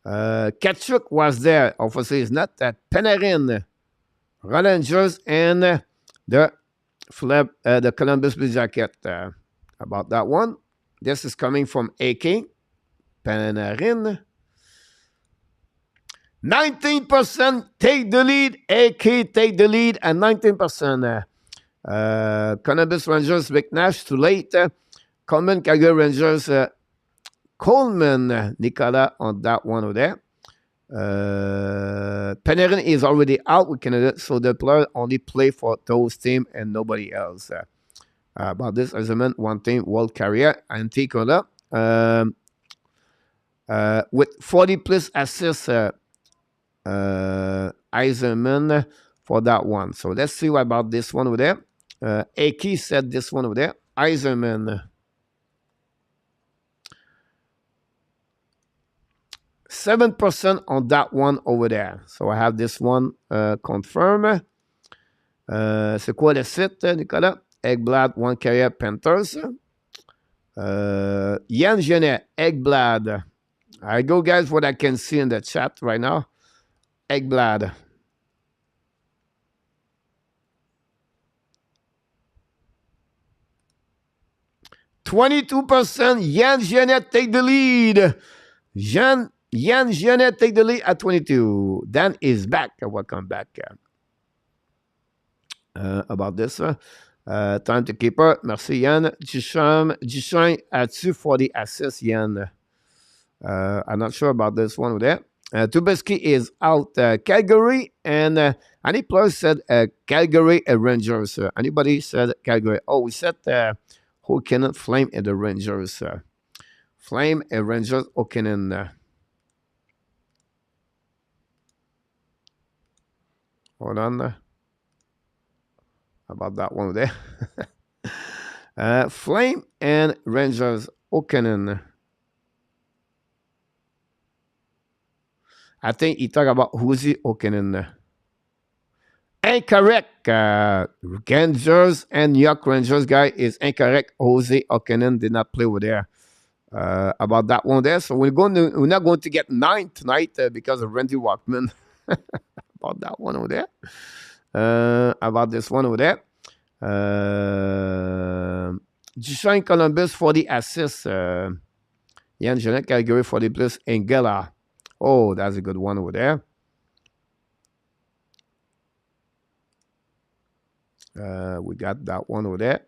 Kachuk was there. Obviously, it's not. Panarin, Rangers, and the Columbus Blue Jacket. About that one. This is coming from AK. Panarin. 19% take the lead. AK take the lead at 19%. Columbus Rangers, Vic Nash, too late. Coleman, Calgary Rangers, Coleman, Nicolas on that one over there. Panarin is already out with Canada, so the player only play for those teams and nobody else. About this, as I meant, one team, World Carrier, and Ticola. With 40 plus assists, Eisenman for that one. So let's see what about this one over there. Aki said this one over there. Eisenman. 7% on that one over there. So I have this one confirmed. C'est quoi le site, Nicolas? Eggblad, One Carrier, Panthers. Yann Genet, Eggblad. I go, guys, what I can see in the chat right now. Eggblad. %, Yann Genet take the lead. Yann Genet take the lead at 22. Dan is back. Welcome back. About this. Time to keep up. Merci, Yann. Duchamp, as-tu for the assists, Yann? I'm not sure about this one over there. Trubisky is out. Calgary and any player said Calgary Rangers. Anybody said Calgary? Oh, we said Hockinen, Flame and the Rangers. Flame and Rangers, Hockinen. Hold on. About that one there. Flame and Rangers, Hockinen. I think he talked about Hughes, Hockinen. Incorrect. Rangers and New York Rangers guy is incorrect. Jose Hockinen did not play over there. About that one there. So we're not going to get 9 tonight because of Randy Walkman. About that one over there. About this one over there. Duchamp Columbus 40 assists. Yann Genet Calgary 40 plus. Engela. Oh, that's a good one over there. We got that one over there.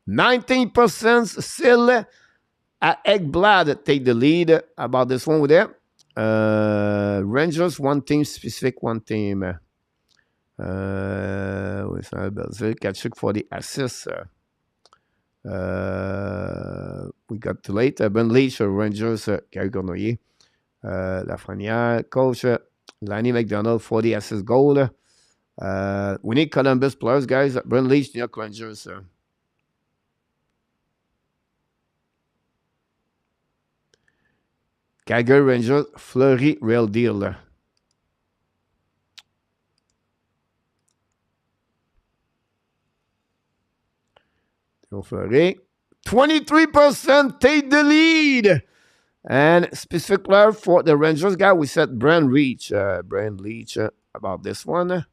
19% still at Eggblad take the lead. About this one over there. Rangers, one team, specific one team. Kachuk for the assists. We got too late. Ben Leach, Rangers, Gary Gournoyer. Lafrenière, coach. Lanny McDonald, 40 assist goal. We need Columbus players, guys. Ben Leach, New York Rangers. Calgary Rangers, Fleury, real deal. Fleury. 23% take the lead. And specific player for the Rangers guy, we said Brand Leach. About this one.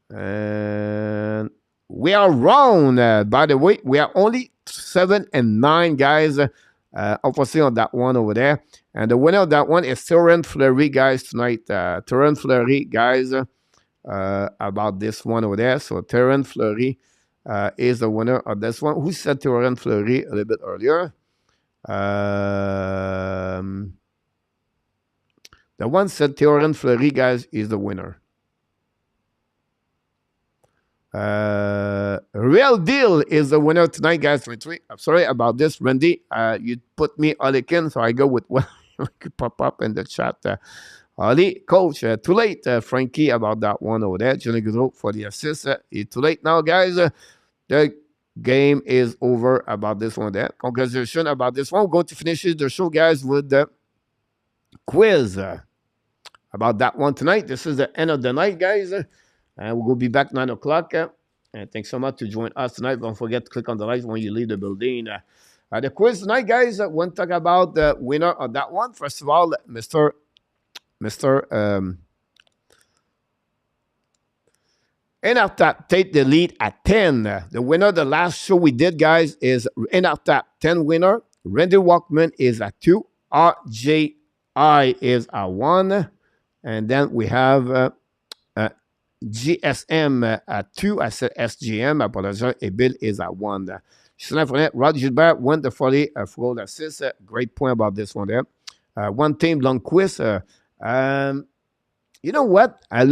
And we are wrong. By the way, we are only 7 and 9 guys. Obviously on that one over there. And the winner of that one is Torrent Fleury, guys, tonight. Torrent Fleury, guys, about this one over there. So Torrent Fleury is the winner of this one. Who said Torrent Fleury a little bit earlier? The one said Torrent Fleury, guys, is the winner. Real Deal is the winner tonight, guys. 23. I'm sorry about this, Randy. You put me Olikin, so I go with what could pop up in the chat. Ali, coach, too late. Frankie, about that one over there. Johnny Goodrow for the assist. It's too late now, guys. The game is over about this one there. Congratulations about this one. We're going to finish the show, guys, with the quiz about that one tonight. This is the end of the night, guys. And we'll be back 9 o'clock. And thanks so much to join us tonight. Don't forget to click on the lights when you leave the building. The quiz tonight, guys, we'll talk about the winner of that one. First of all, Mr. Enartap take the lead at 10. The winner, the last show we did, guys, is Enartap 10 winner. Randy Walkman is at 2. RJI is at 1. And then we have GSM at 2. I said SGM. I apologize. A Bill is at 1. Rod Gilbert won the 40 for assist. Great point about this one there. One team long quiz. You know what? I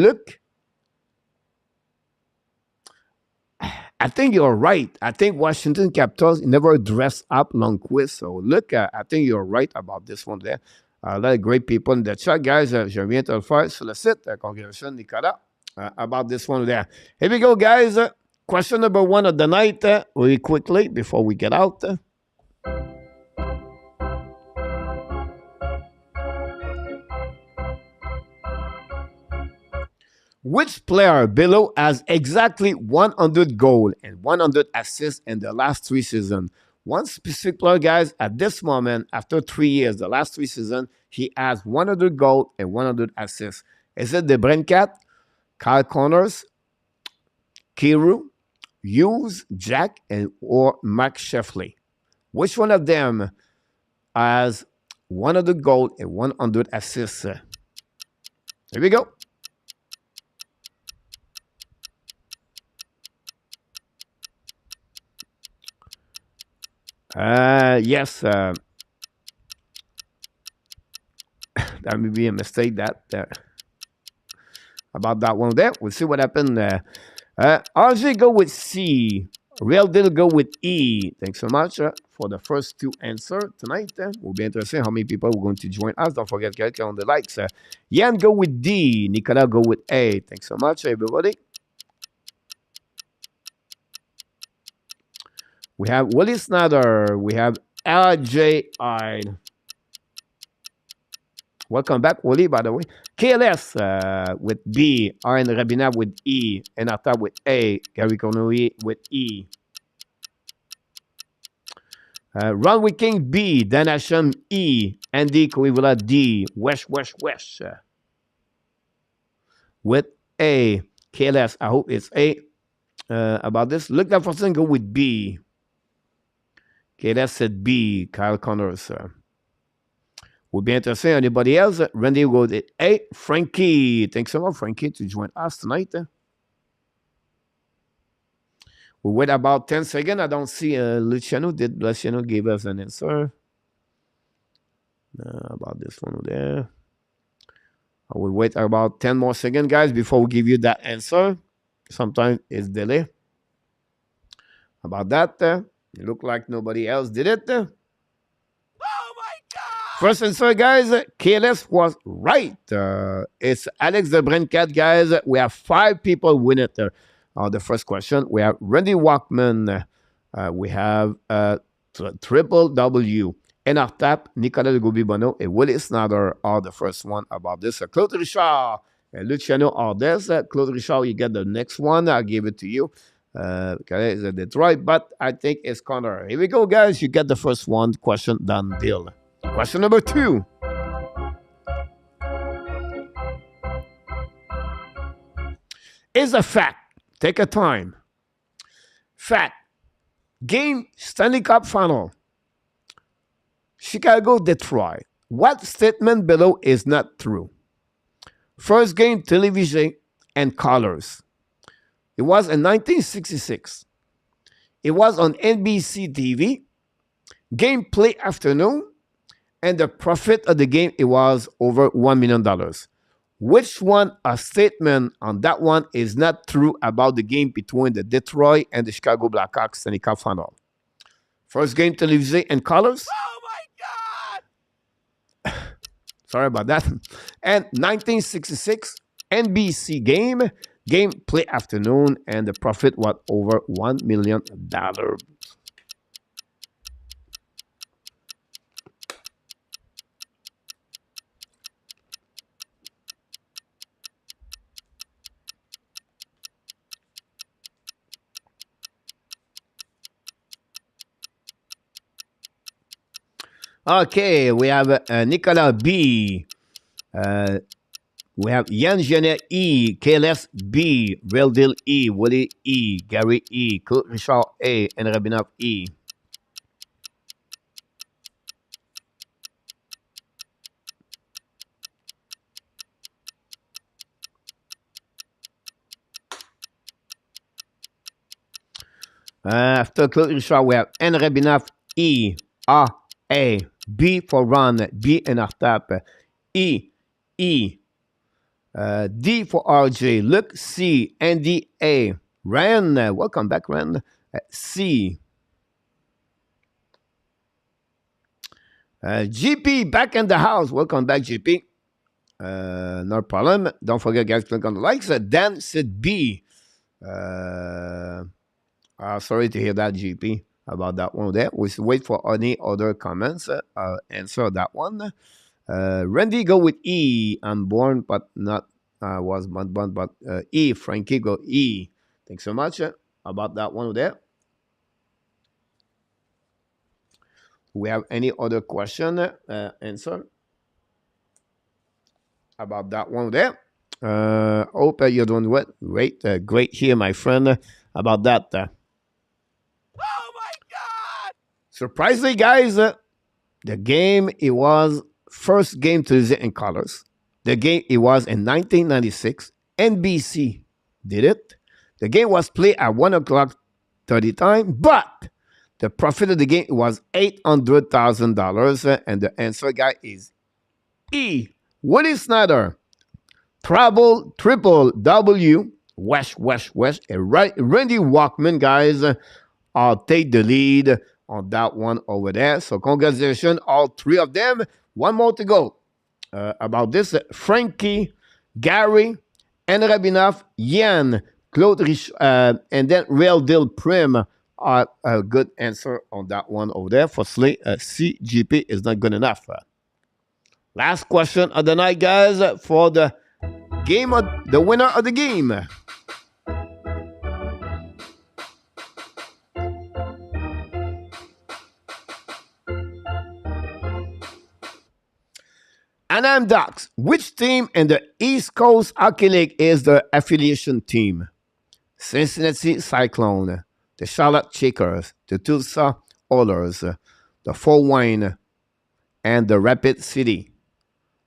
think you're right. I think Washington Capitals never dress up long quiz. So look, I think you're right about this one there. A lot of great people in the chat, guys. Je viens te le faire sur le site. Congratulations, Nicolas, about this one there. Here we go, guys. Question number 1 of the night, really quickly before we get out. Which player below has exactly 100 goals and 100 assists in the last 3 seasons? One specific player, guys, at this moment, after 3 years, the last 3 seasons, he has 100 goals and 100 assists. Is it the Brincat, Kyle Connors, Kiru, Hughes, Jack, or Mark Sheffley? Which one of them has 100 goals and 100 assists? Here we go. Yes. That may be a mistake about that one there. We'll see what happened. RJ go with C. Real Deal go with E. Thanks so much for the first 2 answers tonight. Will be interesting how many people are going to join us. Don't forget to click on the likes. Yan go with D. Nicolas go with A. Thanks so much, everybody. We have Willie Snyder. We have RJI. Welcome back, Willie, by the way. KLS with B. Aaron Rabina with E. Enartap with A. Gary Connery with E. Ron Wicking B. Dan Asham E. Andy Koivula D. Wesh with A. KLS, I hope it's A. About this, look that person go with B. KLS said B. Kyle Connors. Will be interesting. Anybody else? Randy will go with A. Frankie. Thanks so much, Frankie, to join us tonight. We'll wait about 10 seconds. I don't see Luciano. Did Luciano give us an answer? About this one there. I will wait about 10 more seconds, guys, before we give you that answer. Sometimes it's delay. About that, it looked like nobody else did it. First answer, guys, KLS was right. It's Alex the Brincat, guys. We have 5 people win it. The first question, we have Randy Walkman. We have Triple W. Enartap, Nicolas de Gobi-Bono, and Willie Snyder are the first one about this. Claude Richard and Luciano are this. Claude Richard, you get the next one. I'll give it to you. Okay, it's Detroit, but I think it's Connor. Here we go, guys. You get the first one. Question done deal. Question number 2. Is a fact. Take a time. Fact. Game Stanley Cup final. Chicago, Detroit. What statement below is not true? First game, television and colors. It was in 1966. It was on NBC TV. Game play afternoon. And the profit of the game, it was over $1 million. Which one, a statement on that one is not true about the game between the Detroit and the Chicago Blackhawks Stanley Cup final? First game, television and colors. Oh my God! Sorry about that. And 1966 NBC game play afternoon, and the profit was over $1 million. Okay, we have Nicolas B. We have Yann Genet E, KLS B, Real Deal E, Willie E, Gary E, Claude Richard A, and Rabinov E. After Claude Richard, we have N. Rabinov E, A, B for Ron, B in Artap, E, D for RJ, Luke C, Andy A, Ren, welcome back, Ren, C. GP back in the house, welcome back, GP. No problem. Don't forget, guys, click on the likes. Dan said B. Sorry to hear that, GP, about that one there. We'll wait for any other comments. Answer that one. Randy go with E. I'm born, but not was born, but E. Frankie go E. Thanks so much about that one there. We have any other question answer about that one there? Hope you're doing well. Great here, my friend, about that. Oh my God! Surprisingly, guys, the game, it was first game to use it in colors. The game, it was in 1996. NBC did it. The game was played at 1 o'clock 30 time, but the profit of the game was $800,000, and the answer, guy, is E. Woody Snyder. Triple W, West, and Randy Walkman, guys, take the lead on that one over there. So congratulations, all three of them. One more to go. About this, Frankie, Gary, and Rabinov, Yann, Claude Rich, and then Real Deal Prim are a good answer on that one over there. For CGP is not good enough. Last question of the night, guys, for the game of the winner of the game. Anaheim Ducks. Which team in the East Coast Hockey League is the affiliation team? Cincinnati Cyclone, the Charlotte Checkers, the Tulsa Oilers, the Fort Wayne, and the Rapid City.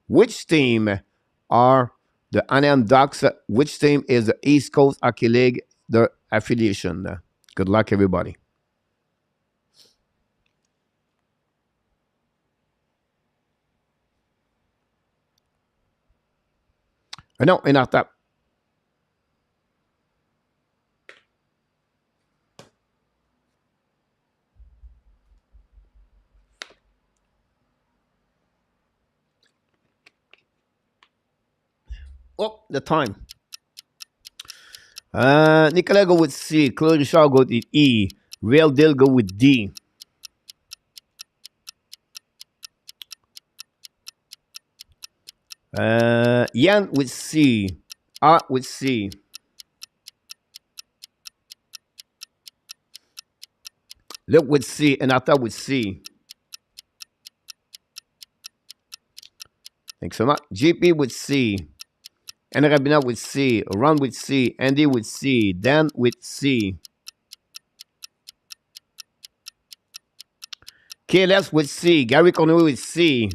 Which team are the Anaheim Ducks? Which team is the East Coast Hockey League, the affiliation? Good luck, everybody. No, in our tap. Oh, the time. Nicolas go with C. Claude Richard go with E. Real Deal go with D. Yan with C. R with C. Luke with C. And Arthur with C. Thanks so much. GP with C. And Rabina with C. Ron with C. Andy with C. Dan with C. KLS with C. Gary Conway with C.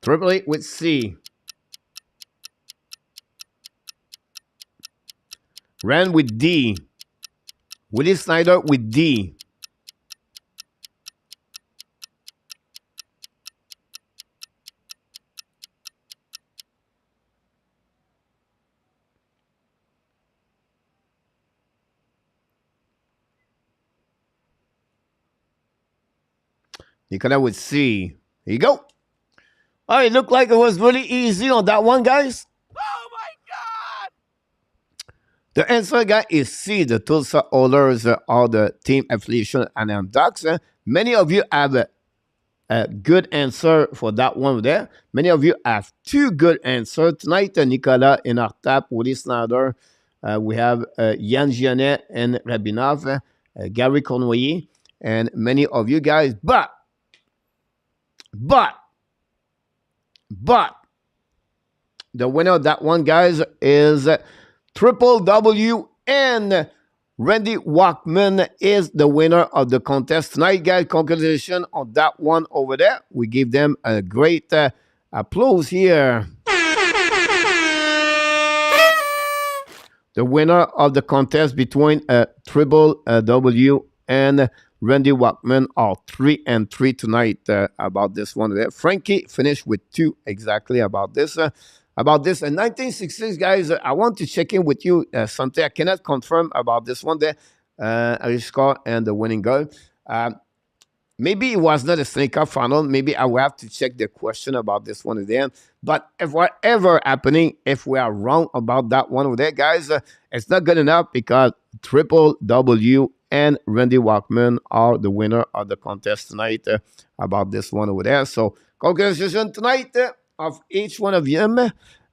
Triple Eight with C. Ran with D. Willie Snyder with D. Nicolas with C. Here you go. All right, looked like it was really easy on that one, guys. Oh, my God! The answer, guys, is C. The Tulsa Oilers are the team affiliation Anaheim Ducks. Many of you have a good answer for that one there. Many of you have two good answers. Tonight, Nicolas in our tap, Willie Snyder. We have Yann Gianet and Rabinov, Gary Conway. and many of you guys. But the winner of that one, guys, is Triple W, and Randy Walkman is the winner of the contest tonight, guys. Congratulations on that one over there. We give them a great applause here. The winner of the contest between Triple W and Randy Walkman are 3-3 tonight about this one there. Frankie finished with 2 exactly about this. In 1966, guys, I want to check in with you something. I cannot confirm about this one there, Arishkar and the winning goal. Maybe it was not a Stanley Cup final. Maybe I will have to check the question about this one at the end. But if whatever happening, if we are wrong about that one over there, guys, it's not good enough because Triple W and Randy Walkman are the winner of the contest tonight about this one over there. So congratulations tonight of each one of them.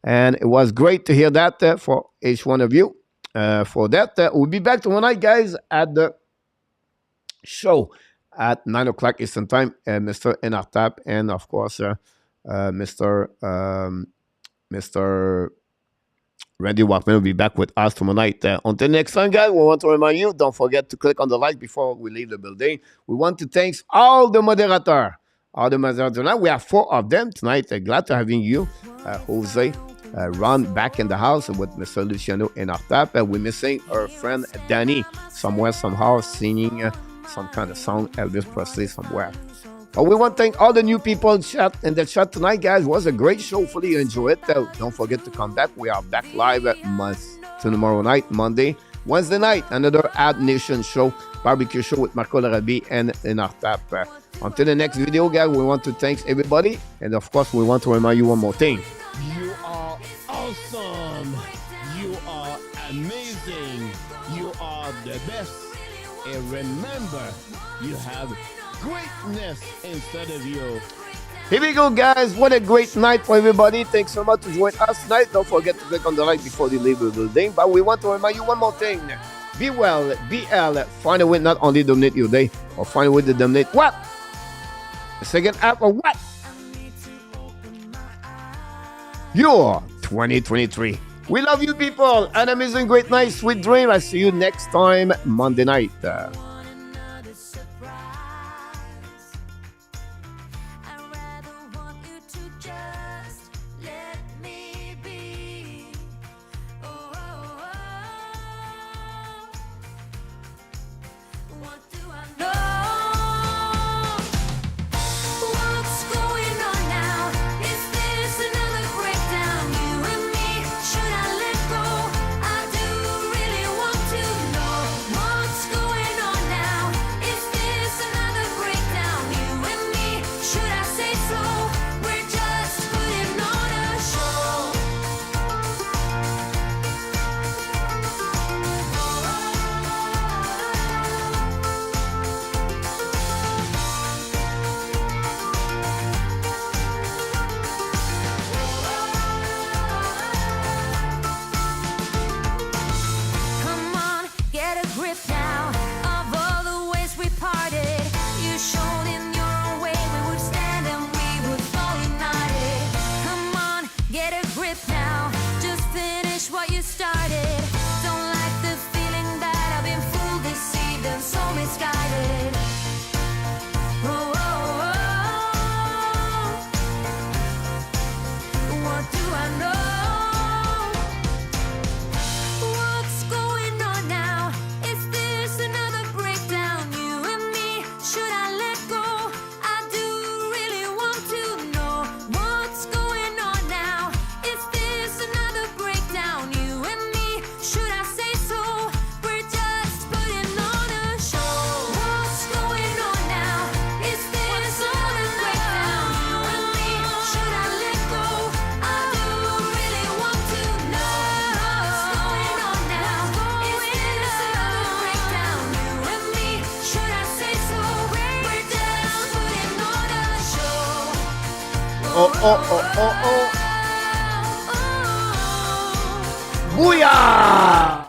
And it was great to hear that for each one of you. For that, we'll be back tomorrow night, guys, at the show at 9 o'clock Eastern Time, Mr. Enartap, and of course, Mr. Randy Walkman will be back with us tomorrow night. Until next time, guys, we want to remind you, don't forget to click on the like before we leave the building. We want to thank all the moderators. Tonight, we have 4 of them tonight. Glad to having you, Jose, Ron back in the house with Mr. Luciano Enartap. We're missing our friend Danny somewhere, somehow, singing some kind of song, Elvis Presley somewhere. But we want to thank all the new people in the chat tonight, guys. It was a great show. Hopefully you enjoy it. Don't forget to come back. We are back live tomorrow night, Monday. Wednesday night, another Habs Nation Show, barbecue show with Marco Larabi and Enartap. Until the next video, guys, we want to thank everybody. And of course, we want to remind you one more thing. You are awesome. You are amazing. You are the best. And remember, you have greatness inside of you. Here we go, guys. What a great night for everybody. Thanks so much for joining us tonight. Don't forget to click on the like before you leave the building. But we want to remind you one more thing. Be well, BL. Find a way not only dominate your day, or find a way to dominate what? The second half of what? Your 2023. We love you, people. An amazing, great night, sweet dream. I see you next time, Monday night. Booyah!